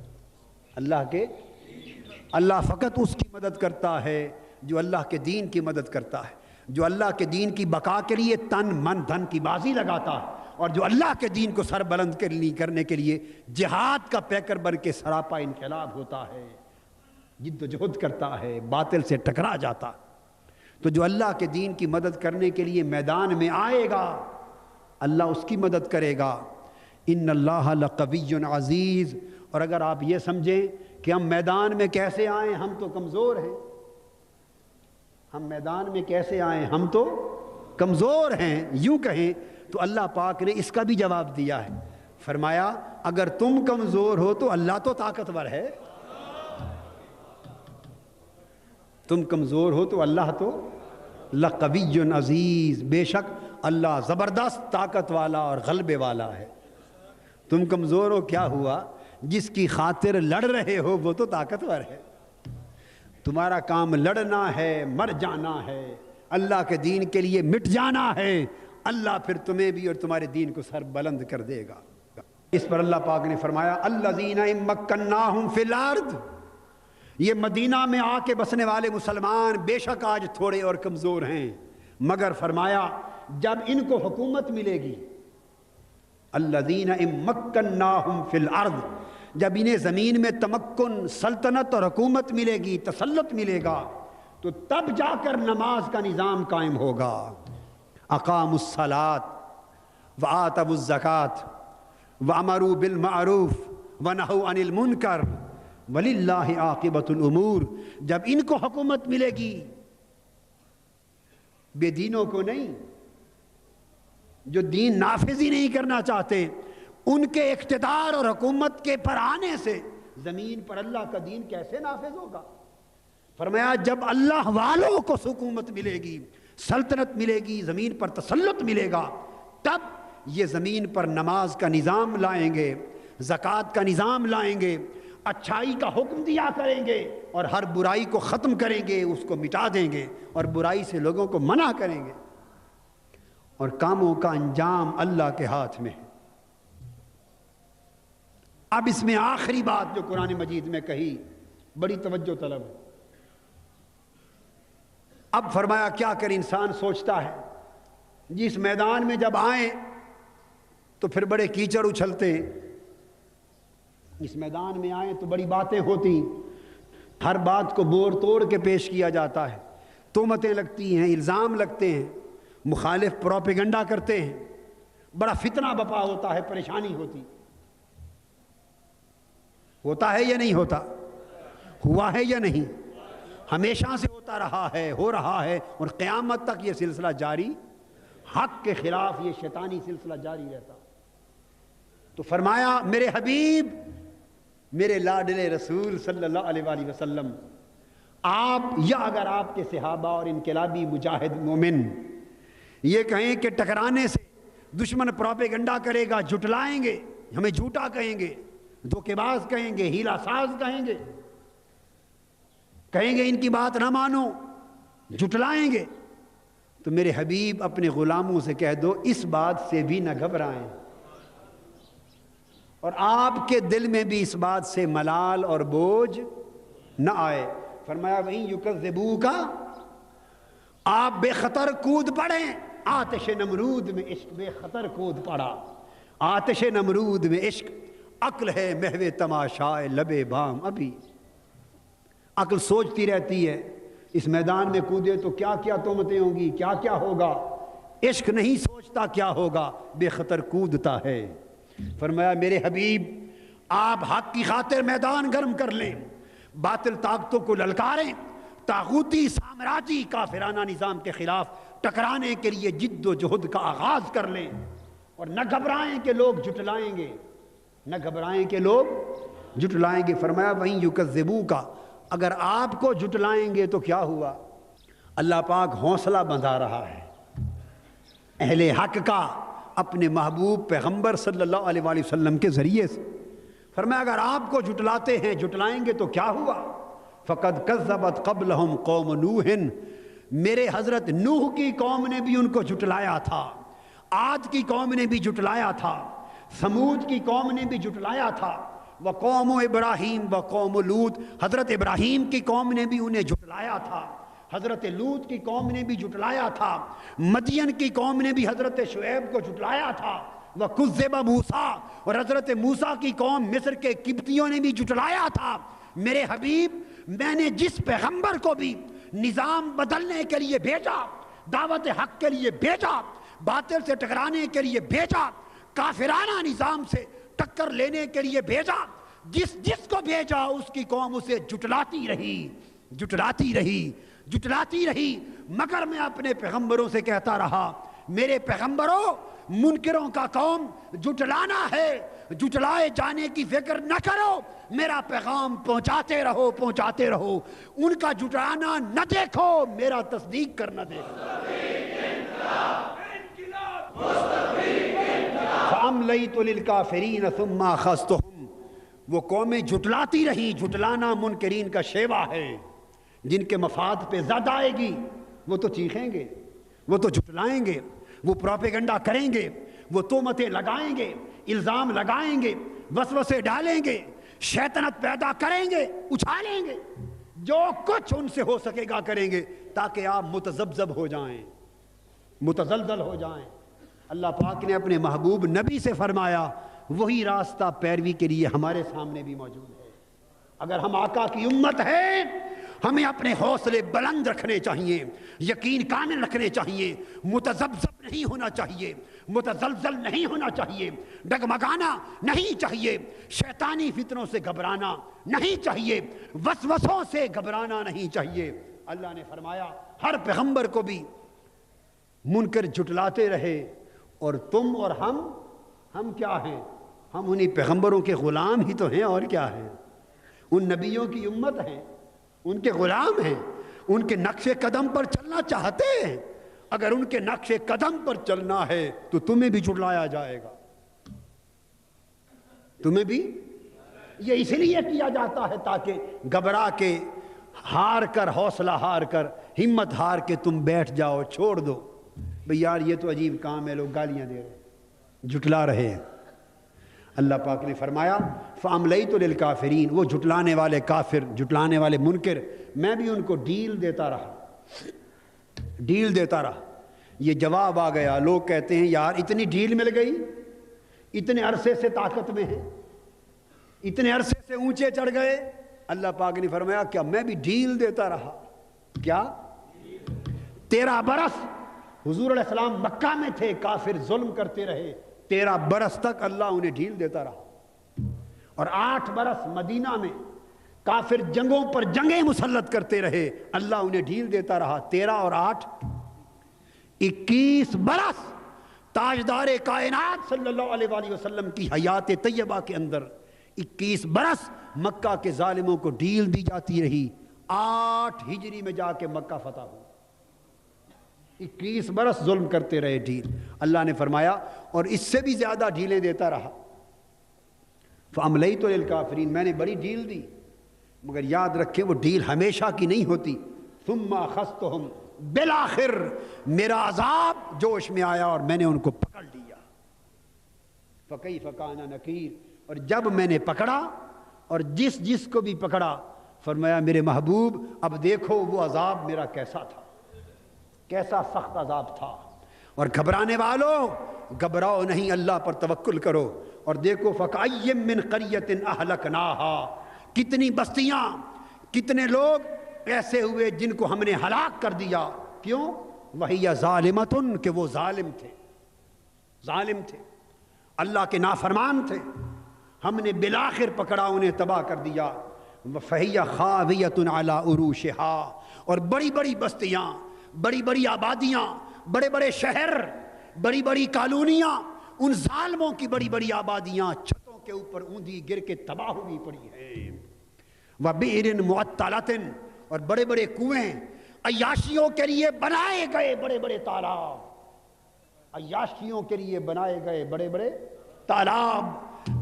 Speaker 2: اللہ فقط اس کی مدد کرتا ہے جو اللہ کے دین کی مدد کرتا ہے، جو اللہ کے دین کی بقا کے لیے تن من دھن کی بازی لگاتا ہے اور جو اللہ کے دین کو سر بلند کرنے کے لیے جہاد کا پیکر بن کے سراپا انقلاب ہوتا ہے، جد و جہد کرتا ہے، باطل سے ٹکرا جاتا، تو جو اللہ کے دین کی مدد کرنے کے لیے میدان میں آئے گا اللہ اس کی مدد کرے گا۔ ان اللہ لقوی عزیز۔ اور اگر آپ یہ سمجھیں کہ ہم میدان میں کیسے آئیں، ہم تو کمزور ہیں، ہم میدان میں کیسے آئیں، ہم تو کمزور ہیں، یوں کہیں تو اللہ پاک نے اس کا بھی جواب دیا ہے، فرمایا اگر تم کمزور ہو تو اللہ تو طاقتور ہے، تم کمزور ہو تو اللہ تو لقوی عزیز، بے شک اللہ زبردست طاقت والا اور غلبے والا ہے۔ تم کمزور ہو کیا ہوا، جس کی خاطر لڑ رہے ہو وہ تو طاقتور ہے۔ تمہارا کام لڑنا ہے، مر جانا ہے، اللہ کے دین کے لیے مٹ جانا ہے، اللہ پھر تمہیں بھی اور تمہارے دین کو سر بلند کر دے گا۔ اس پر اللہ پاک نے فرمایا الذین ان مکناہم فی الارض، یہ مدینہ میں آ کے بسنے والے مسلمان بے شک آج تھوڑے اور کمزور ہیں، مگر فرمایا جب ان کو حکومت ملے گی، الذین ان مکناہم فی الارض، جب انہیں زمین میں تمکن، سلطنت اور حکومت ملے گی، تسلط ملے گا، تو تب جا کر نماز کا نظام قائم ہوگا۔ اقاموا الصلاۃ وآتوا الزکاۃ وامروا بالمعروف ونہوا عن المنکر وللہ عاقبۃ الامور۔ جب ان کو حکومت ملے گی، بے دینوں کو نہیں، جو دین نافذ ہی نہیں کرنا چاہتے، ان کے اقتدار اور حکومت کے پر آنے سے زمین پر اللہ کا دین کیسے نافذ ہوگا؟ فرمایا جب اللہ والوں کو حکومت ملے گی، سلطنت ملے گی، زمین پر تسلط ملے گا، تب یہ زمین پر نماز کا نظام لائیں گے، زکوٰۃ کا نظام لائیں گے، اچھائی کا حکم دیا کریں گے، اور ہر برائی کو ختم کریں گے، اس کو مٹا دیں گے، اور برائی سے لوگوں کو منع کریں گے، اور کاموں کا انجام اللہ کے ہاتھ میں ہے۔ اب اس میں آخری بات جو قرآن مجید میں کہی بڑی توجہ طلب ہے۔ اب فرمایا کیا کر انسان سوچتا ہے جس میدان میں جب آئیں تو پھر بڑے کیچڑ اچھلتے ہیں، اس میدان میں آئیں تو بڑی باتیں ہوتی، ہر بات کو بور توڑ کے پیش کیا جاتا ہے، تہمتیں لگتی ہیں، الزام لگتے ہیں، مخالف پروپیگنڈا کرتے ہیں، بڑا فتنہ بپا ہوتا ہے، پریشانی ہوتی، ہوتا ہے یا نہیں ہوتا؟ ہوا ہے یا نہیں؟ ہمیشہ سے ہوتا رہا ہے، ہو رہا ہے، اور قیامت تک یہ سلسلہ جاری، حق کے خلاف یہ شیطانی سلسلہ جاری رہتا۔ تو فرمایا میرے حبیب، میرے لاڈلے رسول صلی اللہ علیہ وآلہ وسلم، آپ یا اگر آپ کے صحابہ اور انقلابی مجاہد مومن یہ کہیں کہ ٹکرانے سے دشمن پروپیگنڈا کرے گا، جھٹلائیں گے، ہمیں جھوٹا کہیں گے، دھوکے باز کہیں گے، ہیلا ساز کہیں گے، کہیں گے ان کی بات نہ مانو، جھٹلائیں گے، تو میرے حبیب اپنے غلاموں سے کہہ دو اس بات سے بھی نہ گھبرائیں، اور آپ کے دل میں بھی اس بات سے ملال اور بوجھ نہ آئے۔ فرمایا وَإِن يُكَذِّبُوكَ، آپ بے خطر کود پڑیں، آتش نمرود میں عشق بے خطر کود پڑا، آتش نمرود میں عشق، عقل ہے محو تماشائے لبے بام، ابھی عقل سوچتی رہتی ہے اس میدان میں کودے تو کیا کیا تہمتیں ہوں گی، کیا کیا ہوگا، عشق نہیں سوچتا کیا ہوگا، بے خطر کودتا ہے۔ فرمایا میرے حبیب آپ حق کی خاطر میدان گرم کر لیں، باطل طاقتوں کو للکاریں، طاغوتی سامراجی کافرانہ نظام کے خلاف ٹکرانے کے لیے جد و جہد کا آغاز کر لیں، اور نہ گھبرائیں کہ لوگ جھٹلائیں گے، نہ گھبرائیں کہ لوگ جھٹلائیں گے۔ فرمایا وہیں یکذبوکا، اگر آپ کو جھٹلائیں گے تو کیا ہوا؟ اللہ پاک حوصلہ بندھا رہا ہے اہل حق کا اپنے محبوب پیغمبر صلی اللہ علیہ وآلہ وسلم کے ذریعے سے۔ فرمایا اگر آپ کو جھٹلاتے ہیں، جھٹلائیں گے تو کیا ہوا؟ فَقَدْ كَذَّبَتْ قَبْلَهُمْ قَوْمُ نُوحٍ، میرے حضرت نوح کی قوم نے بھی ان کو جھٹلایا تھا، عاد کی قوم نے بھی جھٹلایا تھا، ثمود کی قوم نے بھی جھٹلایا تھا، وَقَوْمُ ابراہیم وَقَوْمُ لوط، حضرت ابراہیم کی قوم نے بھی انہیں جھٹلایا تھا، حضرت لوط کی قوم نے بھی جھٹلایا تھا، مدین کی قوم نے بھی حضرت شعیب کو جھٹلایا تھا، وَكُذِّبَ موسیٰ، اور حضرت موسیٰ کی قوم مصر کے قبطیوں نے بھی جھٹلایا تھا۔ میرے حبیب، میں نے جس پیغمبر کو بھی نظام بدلنے کے لیے بھیجا، دعوت حق کے لیے بھیجا، باطل سے ٹکرانے کے لیے بھیجا، کافرانہ نظام سے ٹکر لینے کے لیے بھیجا، جس کو بھیجا اس کی قوم اسے جھٹلاتی رہی۔ مگر میں اپنے پیغمبروں سے کہتا رہا، میرے پیغمبروں، منکروں کا کام جھٹلانا ہے، جھٹلائے جانے کی فکر نہ کرو، میرا پیغام پہنچاتے رہو، ان کا جھٹلانا نہ دیکھو، میرا تصدیق کرنا دیکھو۔ فَأَمْلَيْتُ لِلْكَافِرِينَ ثُمَّ أَخَذْتُهُمْ، وہ قومیں جھٹلاتی رہی۔ جھٹلانا منکرین کا شیوا ہے، جن کے مفاد پہ زد آئے گی وہ تو چیخیں گے، وہ تو جھٹلائیں گے، وہ پروپیگنڈا کریں گے، وہ تہمتیں لگائیں گے، الزام لگائیں گے، وسوسے ڈالیں گے، شیطنت پیدا کریں گے، اچھالیں گے، جو کچھ ان سے ہو سکے گا کریں گے، تاکہ آپ متذبذب ہو جائیں، متزلزل ہو جائیں۔ اللہ پاک نے اپنے محبوب نبی سے فرمایا، وہی راستہ پیروی کے لیے ہمارے سامنے بھی موجود ہے۔ اگر ہم آقا کی امت ہیں، ہمیں اپنے حوصلے بلند رکھنے چاہیے، یقین کامل رکھنے چاہیے، متذبذب نہیں ہونا چاہیے، متزلزل نہیں ہونا چاہیے، ڈگمگانا نہیں چاہیے، شیطانی فتنوں سے گھبرانا نہیں چاہیے، وسوسوں سے گھبرانا نہیں چاہیے۔ اللہ نے فرمایا ہر پیغمبر کو بھی منکر جھٹلاتے رہے، اور تم اور ہم کیا ہیں؟ ہم انہی پیغمبروں کے غلام ہی تو ہیں، اور کیا ہیں؟ ان نبیوں کی امت ہیں، ان کے غلام ہیں، ان کے نقش قدم پر چلنا چاہتے ہیں۔ اگر ان کے نقش قدم پر چلنا ہے تو تمہیں بھی جھٹلایا جائے گا، تمہیں بھی۔ یہ اس لیے کیا جاتا ہے تاکہ گھبرا کے، ہار کر، حوصلہ ہار کر، ہمت ہار کے تم بیٹھ جاؤ، چھوڑ دو بھئی یار یہ تو عجیب کام ہے، لوگ گالیاں دے رہے ہیں، جھٹلا رہے ہیں۔ اللہ پاک نے فرمایا فَأَمْلَيْتُ لِلْكَافِرِينَ، وہ جھٹلانے والے کافر، جھٹلانے والے منکر، میں بھی ان کو ڈیل دیتا رہا۔ یہ جواب آ گیا، لوگ کہتے ہیں یار اتنی ڈیل مل گئی، اتنے عرصے سے طاقت میں ہیں، اتنے عرصے سے اونچے چڑھ گئے۔ اللہ پاک نے فرمایا کیا میں بھی ڈیل دیتا رہا؟ کیا 13 برس حضور علیہ السلام مکہ میں تھے، کافر ظلم کرتے رہے، 13 برس تک اللہ انہیں ڈھیل دیتا رہا، اور 8 برس مدینہ میں کافر جنگوں پر جنگیں مسلط کرتے رہے، اللہ انہیں ڈھیل دیتا رہا۔ 13 اور 8 21 برس تاجدار کائنات صلی اللہ علیہ وآلہ وسلم کی حیات طیبہ کے اندر 21 برس مکہ کے ظالموں کو ڈھیل دی جاتی رہی۔ 8 ہجری میں جا کے مکہ فتح ہوا، 21 برس ظلم کرتے رہے ڈھیل۔ اللہ نے فرمایا اور اس سے بھی زیادہ ڈھیلیں دیتا رہا۔ فَأَمْلَيْتُ لِلْكَافِرِينَ، میں نے بڑی ڈھیل دی، مگر یاد رکھیں وہ ڈھیل ہمیشہ کی نہیں ہوتی۔ ثُمَّ أَخَذْتُهُمْ، بالآخر میرا عذاب جوش میں آیا اور میں نے ان کو پکڑ لیا۔ فَكَيْفَ كَانَ نَكِيرٌ، اور جب میں نے پکڑا اور جس کو بھی پکڑا، فرمایا میرے محبوب اب دیکھو وہ عذاب میرا کیسا تھا، کیسا سخت عذاب تھا۔ اور گھبرانے والوں گھبراؤ نہیں، اللہ پر توکل کرو، اور دیکھو فَكَأَيٍّ مِّن قَرْيَةٍ أَهْلَكْنَاهَا، کتنی بستیاں، کتنے لوگ ایسے ہوئے جن کو ہم نے ہلاک کر دیا۔ کیوں؟ وَهِيَ ظَالِمَةٌ، کہ وہ ظالم تھے، اللہ کے نافرمان تھے، ہم نے بالآخر پکڑا، انہیں تباہ کر دیا۔ فَهِيَ خَاوِيَةٌ عَلَىٰ عُرُوشِهَا، اور بڑی بڑی بستیاں، بڑی بڑی آبادیاں، بڑے بڑے شہر، بڑی بڑی کالونیاں، ان ظالموں کی بڑی بڑی آبادیاں چھتوں کے اوپر اوندھی گر کے تباہ ہوئی پڑی ہیں۔ وَبِئْرٍ مُعَطَّلَةٍ، اور بڑے بڑے کنویں، عیاشیوں کے لیے بنائے گئے بڑے بڑے تالاب، عیاشیوں کے لیے بنائے گئے بڑے بڑے تالاب،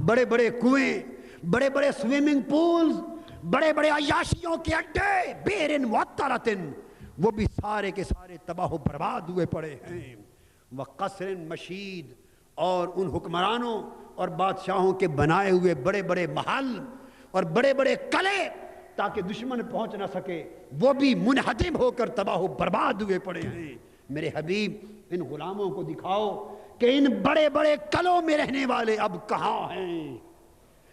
Speaker 2: بڑے بڑے کنویں، بڑے بڑے سوئمنگ پولز، بڑے بڑے عیاشیوں کے اڈے، بِئْرٍ مُعَطَّلَةٍ، وہ بھی سارے کے سارے تباہ و برباد ہوئے پڑے ہیں۔ وَقَصْرٍ مَشِيدٍ، اور ان حکمرانوں اور بادشاہوں کے بنائے ہوئے بڑے بڑے محل اور بڑے بڑے قلعے تاکہ دشمن پہنچ نہ سکے، وہ بھی منہدم ہو کر تباہ و برباد ہوئے پڑے ہیں۔ میرے حبیب ان غلاموں کو دکھاؤ کہ ان بڑے بڑے قلعوں میں رہنے والے اب کہاں ہیں،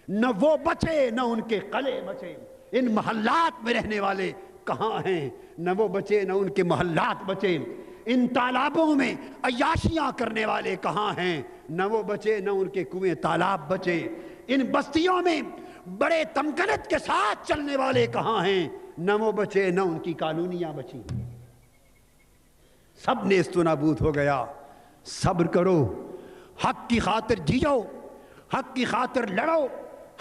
Speaker 2: نہ وہ بچے نہ ان کے قلعے بچے، ان محلات میں رہنے والے کہاں ہیں، نہ وہ بچے نہ ان کے محلات بچے، ان تالابوں میں عیاشیاں کرنے والے کہاں ہیں، نہ وہ بچے نہ ان کے کنویں تالاب بچے، ان بستیوں میں بڑے تمکنت کے ساتھ چلنے والے کہاں ہیں، نہ وہ بچے نہ ان کی کالونیاں بچی، سب نیست و نابود ہو گیا۔ صبر کرو، حق کی خاطر جیو، حق کی خاطر لڑو،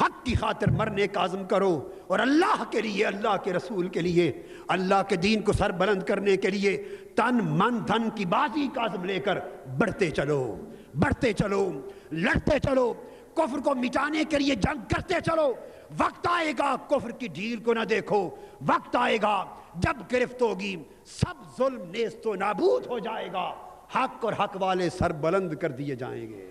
Speaker 2: حق کی خاطر مرنے کا عزم کرو، اور اللہ کے لیے، اللہ کے رسول کے لیے، اللہ کے دین کو سر بلند کرنے کے لیے تن من دھن کی بازی کا عزم لے کر بڑھتے چلو، بڑھتے چلو، لڑتے چلو، کفر کو مٹانے کے لیے جنگ کرتے چلو۔ وقت آئے گا کفر کی ڈھیل کو نہ دیکھو، وقت آئے گا جب گرفت ہوگی سب ظلم نیست و نابود ہو جائے گا، حق اور حق والے سر بلند کر دیے جائیں گے۔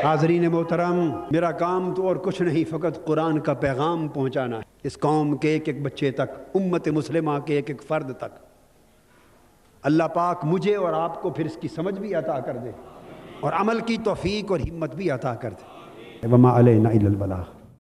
Speaker 2: حاضرین محترم، میرا کام تو اور کچھ نہیں، فقط قرآن کا پیغام پہنچانا ہے اس قوم کے ایک ایک بچے تک، امت مسلمہ کے ایک ایک فرد تک۔ اللہ پاک مجھے اور آپ کو پھر اس کی سمجھ بھی عطا کر دے اور عمل کی توفیق اور ہمت بھی عطا کر دے۔ وما علینا الا البلاغ۔